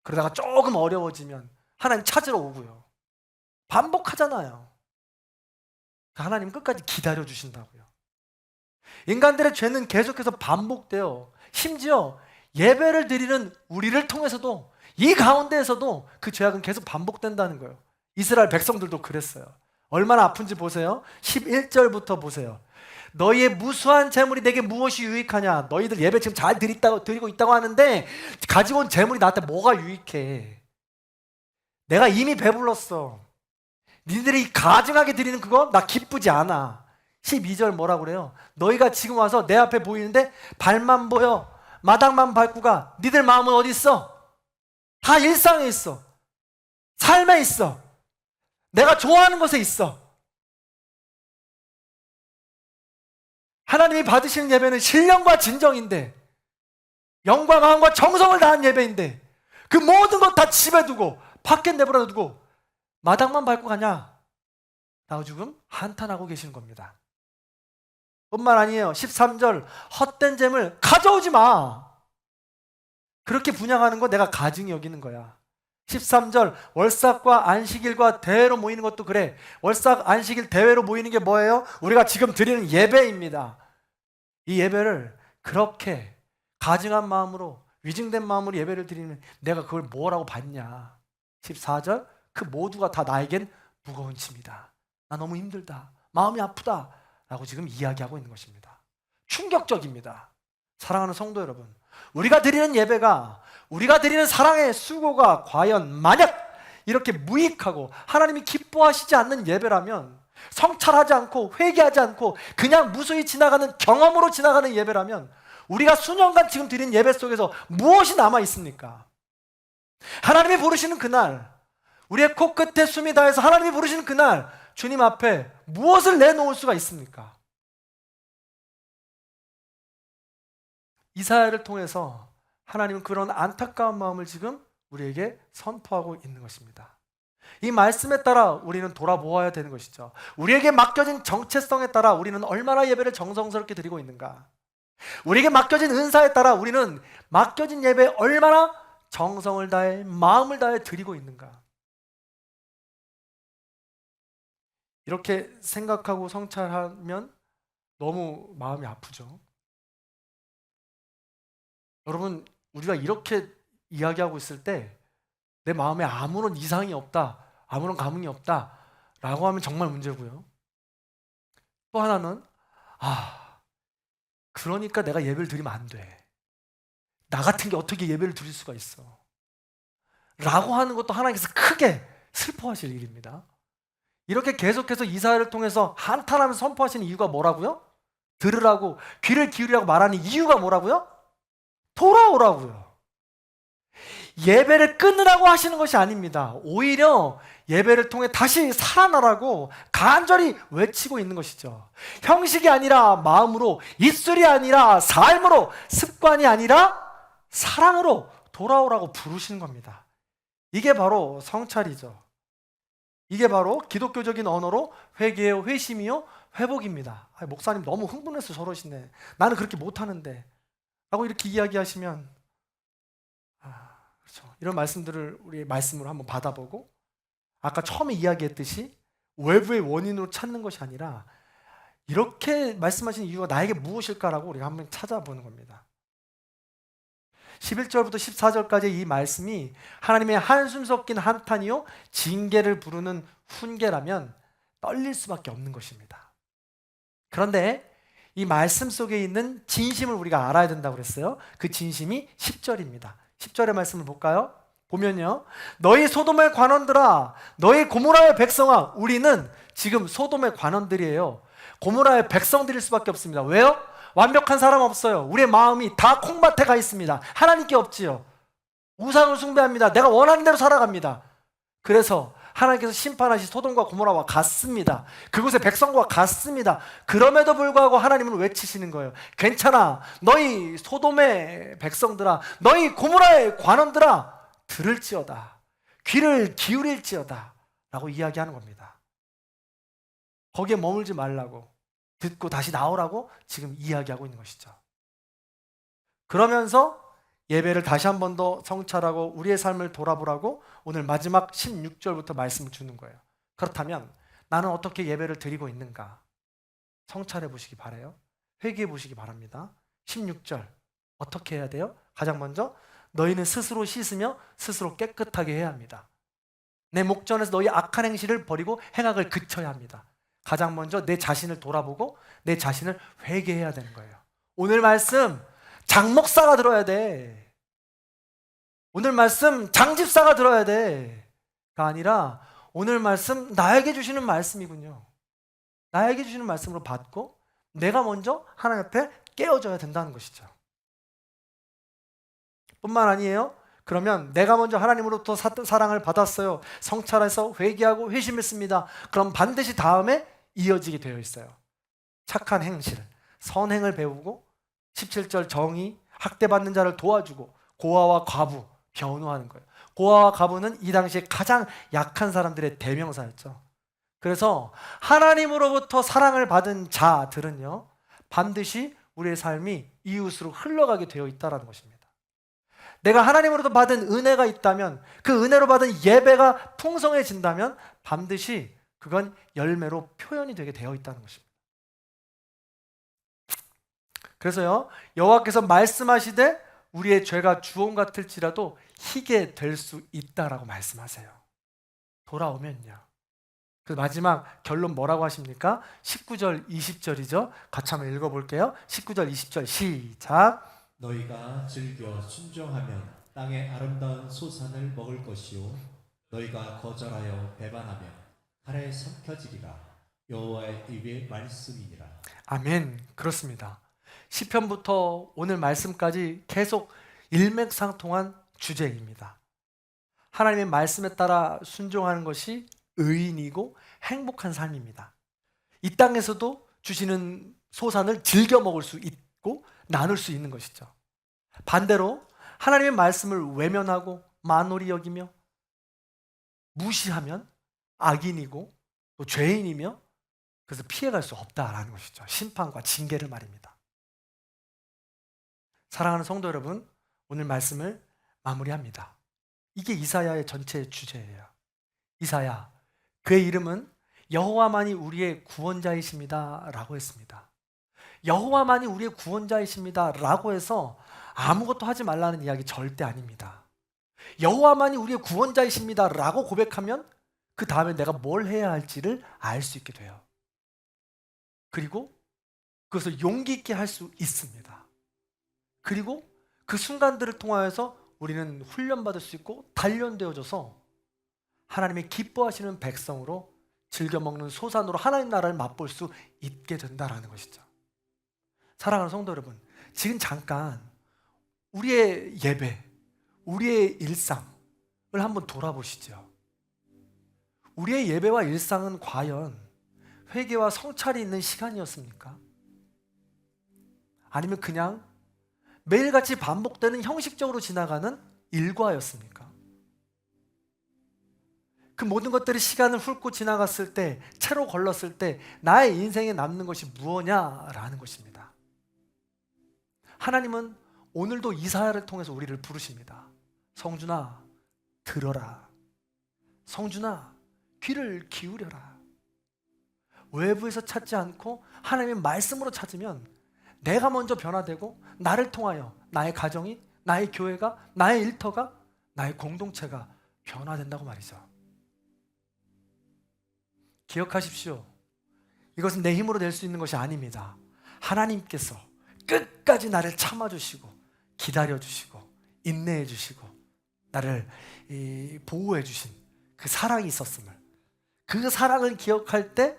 그러다가 조금 어려워지면 하나님 찾으러 오고요. 반복하잖아요. 하나님 끝까지 기다려 주신다고요. 인간들의 죄는 계속해서 반복돼요. 심지어 예배를 드리는 우리를 통해서도, 이 가운데에서도 그 죄악은 계속 반복된다는 거예요. 이스라엘 백성들도 그랬어요. 얼마나 아픈지 보세요. 11절부터 보세요. 너희의 무수한 재물이 내게 무엇이 유익하냐? 너희들 예배 지금 잘 드리고 있다고 하는데 가지고 온 재물이 나한테 뭐가 유익해? 내가 이미 배불렀어. 니들이 가증하게 드리는 그거 나 기쁘지 않아. 12절 뭐라고 그래요? 너희가 지금 와서 내 앞에 보이는데 발만 보여, 마당만 밟고 가. 니들 마음은 어디 있어? 다 일상에 있어. 삶에 있어. 내가 좋아하는 것에 있어. 하나님이 받으시는 예배는 신령과 진정인데, 영과 마음과 정성을 다한 예배인데, 그 모든 것 다 집에 두고 밖에 내버려 두고 마당만 밟고 가냐? 라고 지금 한탄하고 계시는 겁니다. 뿐만 아니에요. 13절, 헛된 재물 가져오지 마. 그렇게 분양하는 거 내가 가증히 여기는 거야. 13절, 월삭과 안식일과 대회로 모이는 것도 그래. 월삭, 안식일, 대회로 모이는 게 뭐예요? 우리가 지금 드리는 예배입니다. 이 예배를 그렇게 가증한 마음으로, 위증된 마음으로 예배를 드리면 내가 그걸 뭐라고 받냐? 14절, 그 모두가 다 나에겐 무거운 짐이다. 나 너무 힘들다. 마음이 아프다. 라고 지금 이야기하고 있는 것입니다. 충격적입니다. 사랑하는 성도 여러분, 우리가 드리는 예배가, 우리가 드리는 사랑의 수고가 과연 만약 이렇게 무익하고 하나님이 기뻐하시지 않는 예배라면, 성찰하지 않고 회개하지 않고 그냥 무수히 지나가는 경험으로 지나가는 예배라면, 우리가 수년간 지금 드린 예배 속에서 무엇이 남아 있습니까? 하나님이 부르시는 그날, 우리의 코끝에 숨이 닿아서 하나님이 부르시는 그날 주님 앞에 무엇을 내놓을 수가 있습니까? 이사야를 통해서 하나님은 그런 안타까운 마음을 지금 우리에게 선포하고 있는 것입니다. 이 말씀에 따라 우리는 돌아보아야 되는 것이죠. 우리에게 맡겨진 정체성에 따라 우리는 얼마나 예배를 정성스럽게 드리고 있는가? 우리에게 맡겨진 은사에 따라 우리는 맡겨진 예배에 얼마나 정성을 다해, 마음을 다해 드리고 있는가? 이렇게 생각하고 성찰하면 너무 마음이 아프죠. 여러분, 우리가 이렇게 이야기하고 있을 때 내 마음에 아무런 이상이 없다, 아무런 감흥이 없다 라고 하면 정말 문제고요. 또 하나는, 그러니까 내가 예배를 드리면 안 돼. 나 같은 게 어떻게 예배를 드릴 수가 있어 라고 하는 것도 하나님께서 크게 슬퍼하실 일입니다. 이렇게 계속해서 이사야를 통해서 한탄하면서 선포하시는 이유가 뭐라고요? 들으라고, 귀를 기울이라고 말하는 이유가 뭐라고요? 돌아오라고요. 예배를 끊으라고 하시는 것이 아닙니다. 오히려 예배를 통해 다시 살아나라고 간절히 외치고 있는 것이죠. 형식이 아니라 마음으로, 입술이 아니라 삶으로, 습관이 아니라 사랑으로 돌아오라고 부르시는 겁니다. 이게 바로 성찰이죠. 이게 바로 기독교적인 언어로 회개요, 회심이요, 회복입니다. 목사님 너무 흥분해서 저러시네. 나는 그렇게 못하는데 라고 이렇게 이야기하시면, 그렇죠. 이런 말씀들을 우리의 말씀으로 한번 받아보고, 아까 처음에 이야기했듯이 외부의 원인으로 찾는 것이 아니라 이렇게 말씀하신 이유가 나에게 무엇일까라고 우리가 한번 찾아보는 겁니다. 11절부터 14절까지 이 말씀이 하나님의 한숨 섞인 한탄이요, 징계를 부르는 훈계라면 떨릴 수밖에 없는 것입니다. 그런데 이 말씀 속에 있는 진심을 우리가 알아야 된다고 그랬어요. 그 진심이 10절입니다. 10절의 말씀을 볼까요? 보면요, 너희 소돔의 관원들아, 너희 고모라의 백성아. 우리는 지금 소돔의 관원들이에요. 고모라의 백성들일 수밖에 없습니다. 왜요? 완벽한 사람 없어요. 우리의 마음이 다 콩밭에 가 있습니다. 하나님께 없지요. 우상을 숭배합니다. 내가 원하는 대로 살아갑니다. 그래서 하나님께서 심판하시 소돔과 고모라와 같습니다. 그곳의 백성과 같습니다. 그럼에도 불구하고 하나님은 외치시는 거예요. 괜찮아. 너희 소돔의 백성들아, 너희 고모라의 관원들아, 들을지어다. 귀를 기울일지어다. 라고 이야기하는 겁니다. 거기에 머물지 말라고, 듣고 다시 나오라고 지금 이야기하고 있는 것이죠. 그러면서 예배를 다시 한 번 더 성찰하고 우리의 삶을 돌아보라고 오늘 마지막 16절부터 말씀을 주는 거예요. 그렇다면 나는 어떻게 예배를 드리고 있는가? 성찰해 보시기 바라요. 회개해 보시기 바랍니다. 16절 어떻게 해야 돼요? 가장 먼저 너희는 스스로 씻으며 스스로 깨끗하게 해야 합니다. 내 목전에서 너희 악한 행실을 버리고 행악을 그쳐야 합니다. 가장 먼저 내 자신을 돌아보고 내 자신을 회개해야 되는 거예요. 오늘 말씀 장목사가 들어야 돼. 오늘 말씀 장집사가 들어야 돼가 아니라 오늘 말씀 나에게 주시는 말씀이군요. 나에게 주시는 말씀으로 받고 내가 먼저 하나님 앞에 깨어져야 된다는 것이죠. 뿐만 아니에요. 그러면 내가 먼저 하나님으로부터 사랑을 받았어요. 성찰해서 회개하고 회심했습니다. 그럼 반드시 다음에 이어지게 되어 있어요. 착한 행실, 선행을 배우고 17절 정의, 학대받는 자를 도와주고 고아와 과부, 변호하는 거예요. 고아와 과부는 이 당시에 가장 약한 사람들의 대명사였죠. 그래서 하나님으로부터 사랑을 받은 자들은요, 반드시 우리의 삶이 이웃으로 흘러가게 되어 있다는 것입니다. 내가 하나님으로부터 받은 은혜가 있다면, 그 은혜로 받은 예배가 풍성해진다면 반드시 그건 열매로 표현이 되게 되어 있다는 것입니다. 그래서요, 여호와께서 말씀하시되 우리의 죄가 주홍 같을지라도 희게 될 수 있다라고 말씀하세요. 돌아오면요. 그 마지막 결론 뭐라고 하십니까? 19절 20절이죠. 같이 한번 읽어볼게요. 19절 20절 시작. 너희가 즐겨 순종하면 땅의 아름다운 소산을 먹을 것이요 너희가 거절하여 배반하면 칼에 삼켜지리라. 여호와의 입의 말씀이니라. 아멘. 그렇습니다. 시편부터 오늘 말씀까지 계속 일맥상통한 주제입니다. 하나님의 말씀에 따라 순종하는 것이 의인이고 행복한 삶입니다. 이 땅에서도 주시는 소산을 즐겨 먹을 수 있고 나눌 수 있는 것이죠. 반대로 하나님의 말씀을 외면하고 만홀히 여기며 무시하면 악인이고 또 죄인이며 그래서 피해갈 수 없다라는 것이죠. 심판과 징계를 말입니다. 사랑하는 성도 여러분, 오늘 말씀을 마무리합니다. 이게 이사야의 전체 주제예요. 이사야, 그의 이름은 여호와만이 우리의 구원자이십니다 라고 했습니다. 여호와만이 우리의 구원자이십니다 라고 해서 아무것도 하지 말라는 이야기 절대 아닙니다. 여호와만이 우리의 구원자이십니다 라고 고백하면 그 다음에 내가 뭘 해야 할지를 알 수 있게 돼요. 그리고 그것을 용기 있게 할 수 있습니다. 그리고 그 순간들을 통하여서 우리는 훈련받을 수 있고 단련되어져서 하나님의 기뻐하시는 백성으로 즐겨 먹는 소산으로 하나님 나라를 맛볼 수 있게 된다는 것이죠. 사랑하는 성도 여러분, 지금 잠깐 우리의 예배, 우리의 일상을 한번 돌아보시죠. 우리의 예배와 일상은 과연 회개와 성찰이 있는 시간이었습니까? 아니면 그냥 매일같이 반복되는 형식적으로 지나가는 일과였습니까? 그 모든 것들이 시간을 훑고 지나갔을 때, 채로 걸렀을 때 나의 인생에 남는 것이 무엇냐라는 것입니다. 하나님은 오늘도 이사야를 통해서 우리를 부르십니다. 성준아, 들어라. 성준아, 귀를 기울여라. 외부에서 찾지 않고 하나님의 말씀으로 찾으면 내가 먼저 변화되고 나를 통하여 나의 가정이, 나의 교회가, 나의 일터가, 나의 공동체가 변화된다고 말이죠. 기억하십시오. 이것은 내 힘으로 낼 수 있는 것이 아닙니다. 하나님께서 끝까지 나를 참아주시고 기다려주시고 인내해주시고 나를 보호해주신 그 사랑이 있었음을, 그 사랑을 기억할 때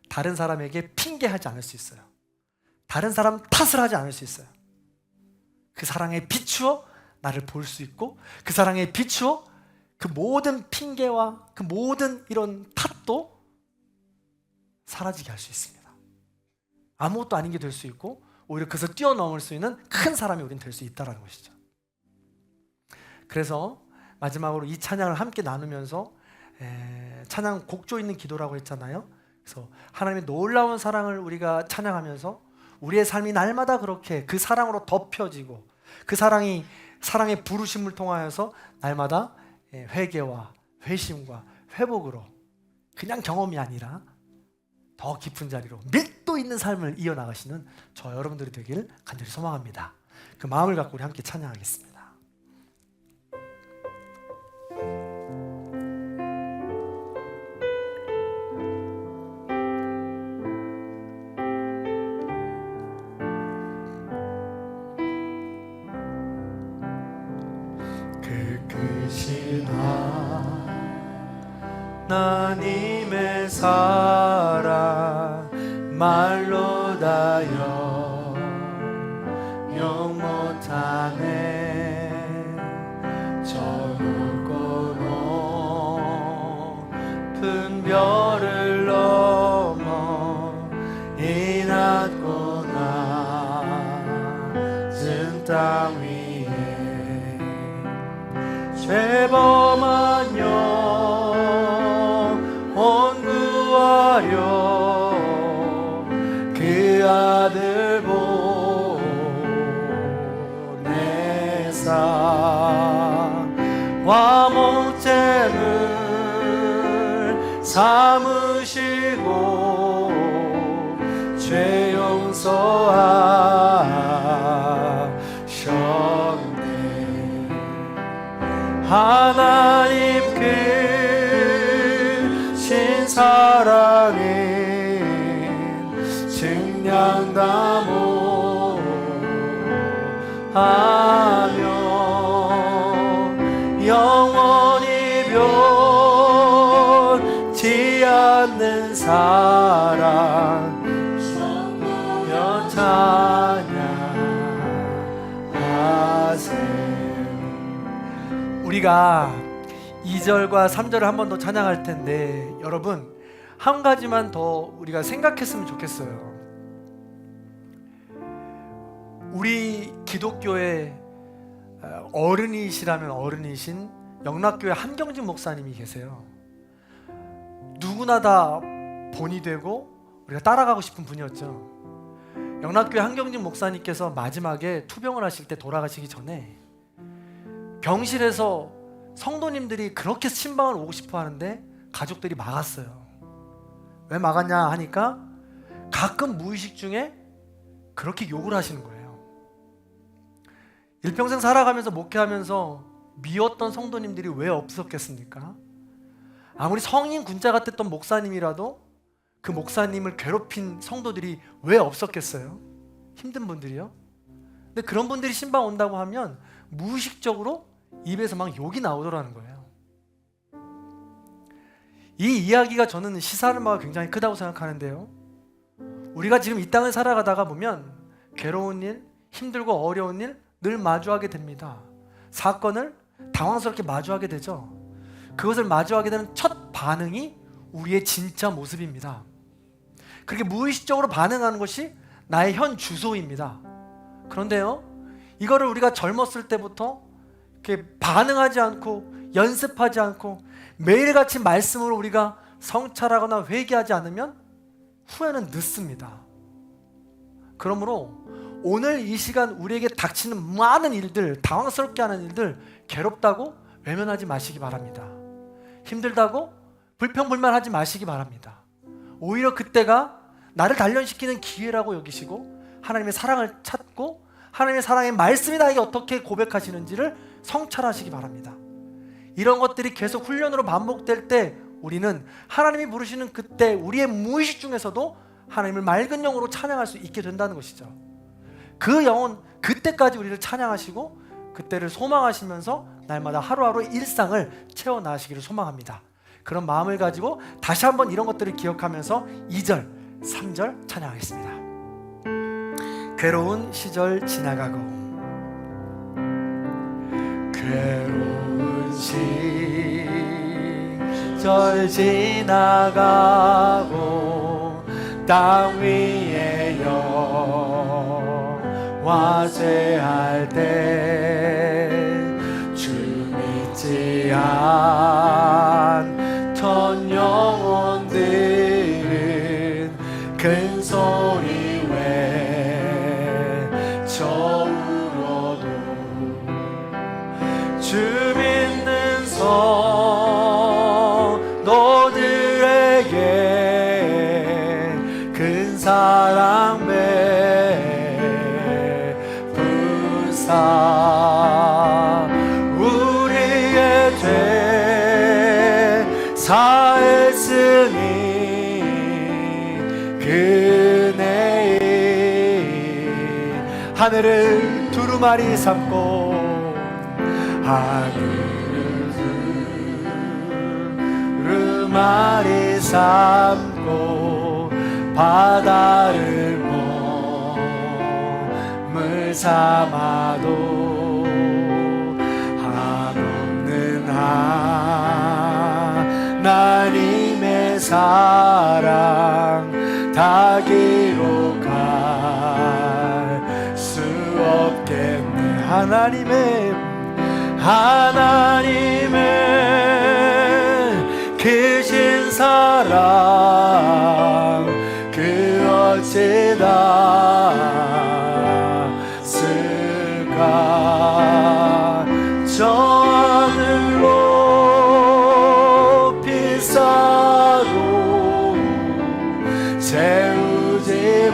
다른 사람에게 핑계하지 않을 수 있어요. 다른 사람 탓을 하지 않을 수 있어요. 그 사랑에 비추어 나를 볼 수 있고, 그 사랑에 비추어 그 모든 핑계와 그 모든 이런 탓도 사라지게 할 수 있습니다. 아무것도 아닌 게 될 수 있고, 오히려 그래서 뛰어넘을 수 있는 큰 사람이 우린 될 수 있다는 것이죠. 그래서 마지막으로 이 찬양을 함께 나누면서 찬양 곡조 있는 기도라고 했잖아요. 그래서 하나님의 놀라운 사랑을 우리가 찬양하면서 우리의 삶이 날마다 그렇게 그 사랑으로 덮여지고, 그 사랑의 부르심을 통하여서 날마다 회개와 회심과 회복으로, 그냥 경험이 아니라 더 깊은 자리로 밀도 있는 삶을 이어나가시는 저 여러분들이 되길 간절히 소망합니다. 그 마음을 갖고 우리 함께 찬양하겠습니다. 크신 하나님의 사랑 말로 다 영영 못하네. 저 높고 높은 별을 넘어 이 낮고 낮은 땅 위에 죄범한 영혼 구하려 그 아들 보내사 화목제물 삼으시고 죄 용서하셨네. 하나님 크신 사랑은 증량다모하며 영원히 변치 않는 사랑 여 찬양하세요. 우리가 2절과 3절을 한 번 더 찬양할 텐데, 여러분 한 가지만 더 우리가 생각했으면 좋겠어요. 우리 기독교의 어른이시라면 어른이신 영락교회 한경직 목사님이 계세요. 누구나 다 본이 되고 우리가 따라가고 싶은 분이었죠. 영락교회 한경직 목사님께서 마지막에 투병을 하실 때, 돌아가시기 전에 병실에서 성도님들이 그렇게 신방을 오고 싶어 하는데 가족들이 막았어요. 왜 막았냐 하니까 가끔 무의식 중에 그렇게 욕을 하시는 거예요. 일평생 살아가면서 목회하면서 미웠던 성도님들이 왜 없었겠습니까? 아무리 성인 군자 같았던 목사님이라도 그 목사님을 괴롭힌 성도들이 왜 없었겠어요? 힘든 분들이요. 근데 그런 분들이 신방 온다고 하면 무의식적으로 입에서 막 욕이 나오더라는 거예요. 이 이야기가 저는 시사르마가 굉장히 크다고 생각하는데요. 우리가 지금 이 땅을 살아가다가 보면 괴로운 일, 힘들고 어려운 일 늘 마주하게 됩니다. 사건을 당황스럽게 마주하게 되죠. 그것을 마주하게 되는 첫 반응이 우리의 진짜 모습입니다. 그렇게 무의식적으로 반응하는 것이 나의 현 주소입니다. 그런데요, 이거를 우리가 젊었을 때부터 이렇게 반응하지 않고 연습하지 않고 매일같이 말씀으로 우리가 성찰하거나 회개하지 않으면 후회는 늦습니다. 그러므로 오늘 이 시간 우리에게 닥치는 많은 일들, 당황스럽게 하는 일들, 괴롭다고 외면하지 마시기 바랍니다. 힘들다고 불평불만하지 마시기 바랍니다. 오히려 그때가 나를 단련시키는 기회라고 여기시고 하나님의 사랑을 찾고 하나님의 사랑의 말씀이 나에게 어떻게 고백하시는지를 성찰하시기 바랍니다. 이런 것들이 계속 훈련으로 반복될 때 우리는 하나님이 부르시는 그때 우리의 무의식 중에서도 하나님을 맑은 영으로 찬양할 수 있게 된다는 것이죠. 그 영혼 그때까지 우리를 찬양하시고 그때를 소망하시면서 날마다 하루하루 일상을 채워나가시기를 소망합니다. 그런 마음을 가지고 다시 한번 이런 것들을 기억하면서 2절, 3절 찬양하겠습니다. 괴로운 시절 지나가고 괴로운 시절 지나가고 땅 위에 영화 제할 때 주 믿지 않던 영혼들은 큰 소리 외쳐 울어도 주 믿는 성도들에게 큰 사랑 베푸사 우리의 죄 사했으니 그네의 하늘을 두루마리 삼고 하늘을 두루마리 삼고 바다를 몸을 삼아도 한없는 하나님의 사랑 다 기록할 수 없겠네. 하나님의 크신 사랑 그 어찌다 쓸까 저 하늘로 비싸도 채우지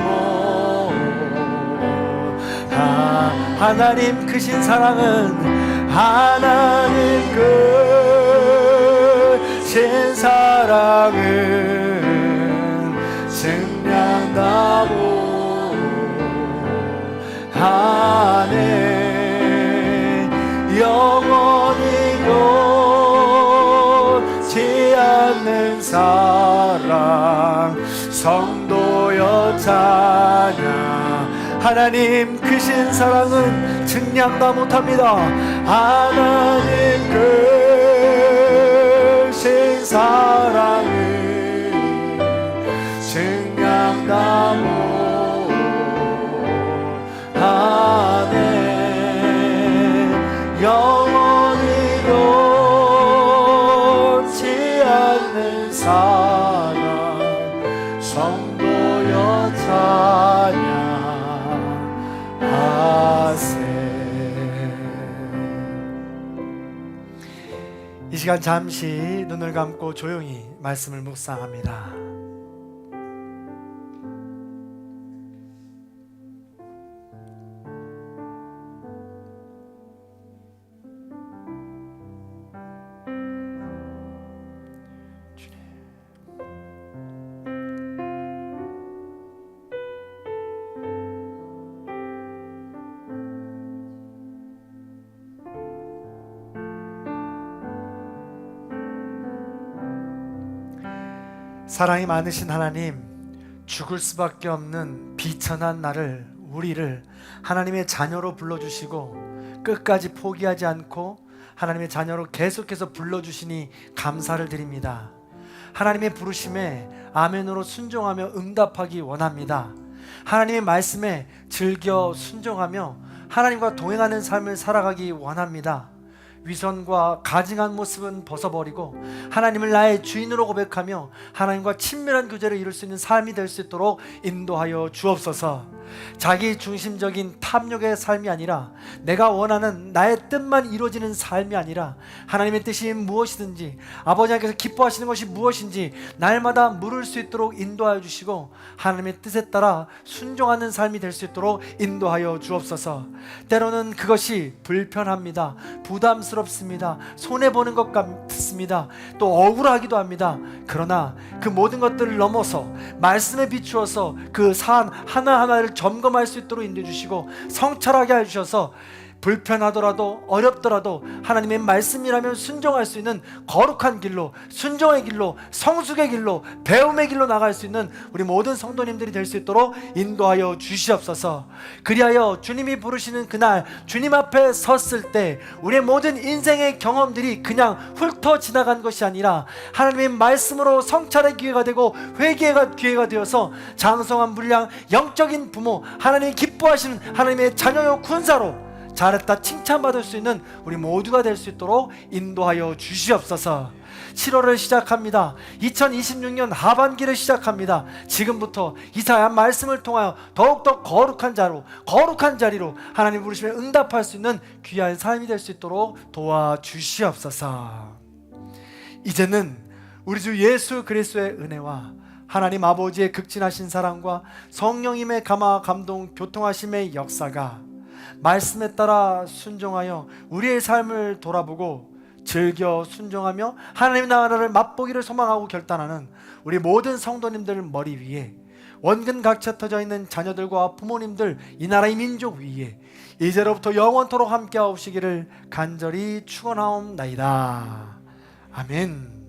못하 하나님 크신 사랑은 하나님 크신 사랑은 승량다고 하네 영원히 변치 않는 사랑 성도여 찬양 하나님 크신 사랑은 증량다 못합니다. 하나님 크신 사랑은 증량다 못하네 영원히 변치 않는 사랑 성도여 찬양 이 시간 잠시 눈을 감고 조용히 말씀을 묵상합니다. 사랑이 많으신 하나님, 죽을 수밖에 없는 비천한 나를 우리를 하나님의 자녀로 불러주시고 끝까지 포기하지 않고 하나님의 자녀로 계속해서 불러주시니 감사를 드립니다. 하나님의 부르심에 아멘으로 순종하며 응답하기 원합니다. 하나님의 말씀에 즐겨 순종하며 하나님과 동행하는 삶을 살아가기 원합니다. 위선과 가증한 모습은 벗어버리고 하나님을 나의 주인으로 고백하며 하나님과 친밀한 교제를 이룰 수 있는 삶이 될 수 있도록 인도하여 주옵소서. 자기 중심적인 탐욕의 삶이 아니라 내가 원하는 나의 뜻만 이루어지는 삶이 아니라 하나님의 뜻이 무엇이든지 아버지께서 기뻐하시는 것이 무엇인지 날마다 물을 수 있도록 인도하여 주시고 하나님의 뜻에 따라 순종하는 삶이 될 수 있도록 인도하여 주옵소서. 때로는 그것이 불편합니다. 부담스럽습니다. 손해보는 것 같습니다. 또 억울하기도 합니다. 그러나 그 모든 것들을 넘어서 말씀에 비추어서 그 산 하나하나를 점검할 수 있도록 인도해 주시고 성찰하게 해주셔서 불편하더라도 어렵더라도 하나님의 말씀이라면 순종할 수 있는 거룩한 길로, 순종의 길로, 성숙의 길로, 배움의 길로 나갈 수 있는 우리 모든 성도님들이 될 수 있도록 인도하여 주시옵소서. 그리하여 주님이 부르시는 그날 주님 앞에 섰을 때 우리의 모든 인생의 경험들이 그냥 훑어 지나간 것이 아니라 하나님의 말씀으로 성찰의 기회가 되고 회개의 기회가 되어서 장성한 분량, 영적인 부모, 하나님이 기뻐하시는 하나님의 자녀요 군사로 잘했다 칭찬받을 수 있는 우리 모두가 될 수 있도록 인도하여 주시옵소서. 7월을 시작합니다. 2026년 하반기를 시작합니다. 지금부터 이사야 말씀을 통하여 더욱더 거룩한 자리로 하나님 부르심에 응답할 수 있는 귀한 삶이 될 수 있도록 도와주시옵소서. 이제는 우리 주 예수 그리스도의 은혜와 하나님 아버지의 극진하신 사랑과 성령님의 감화 감동 교통하심의 역사가 말씀에 따라 순종하여 우리의 삶을 돌아보고 즐겨 순종하며 하나님의 나라를 맛보기를 소망하고 결단하는 우리 모든 성도님들 머리 위에, 원근 각처 터져 있는 자녀들과 부모님들, 이 나라 이 민족 위에 이제로부터 영원토록 함께 하시기를 간절히 축원하옵나이다. 아멘.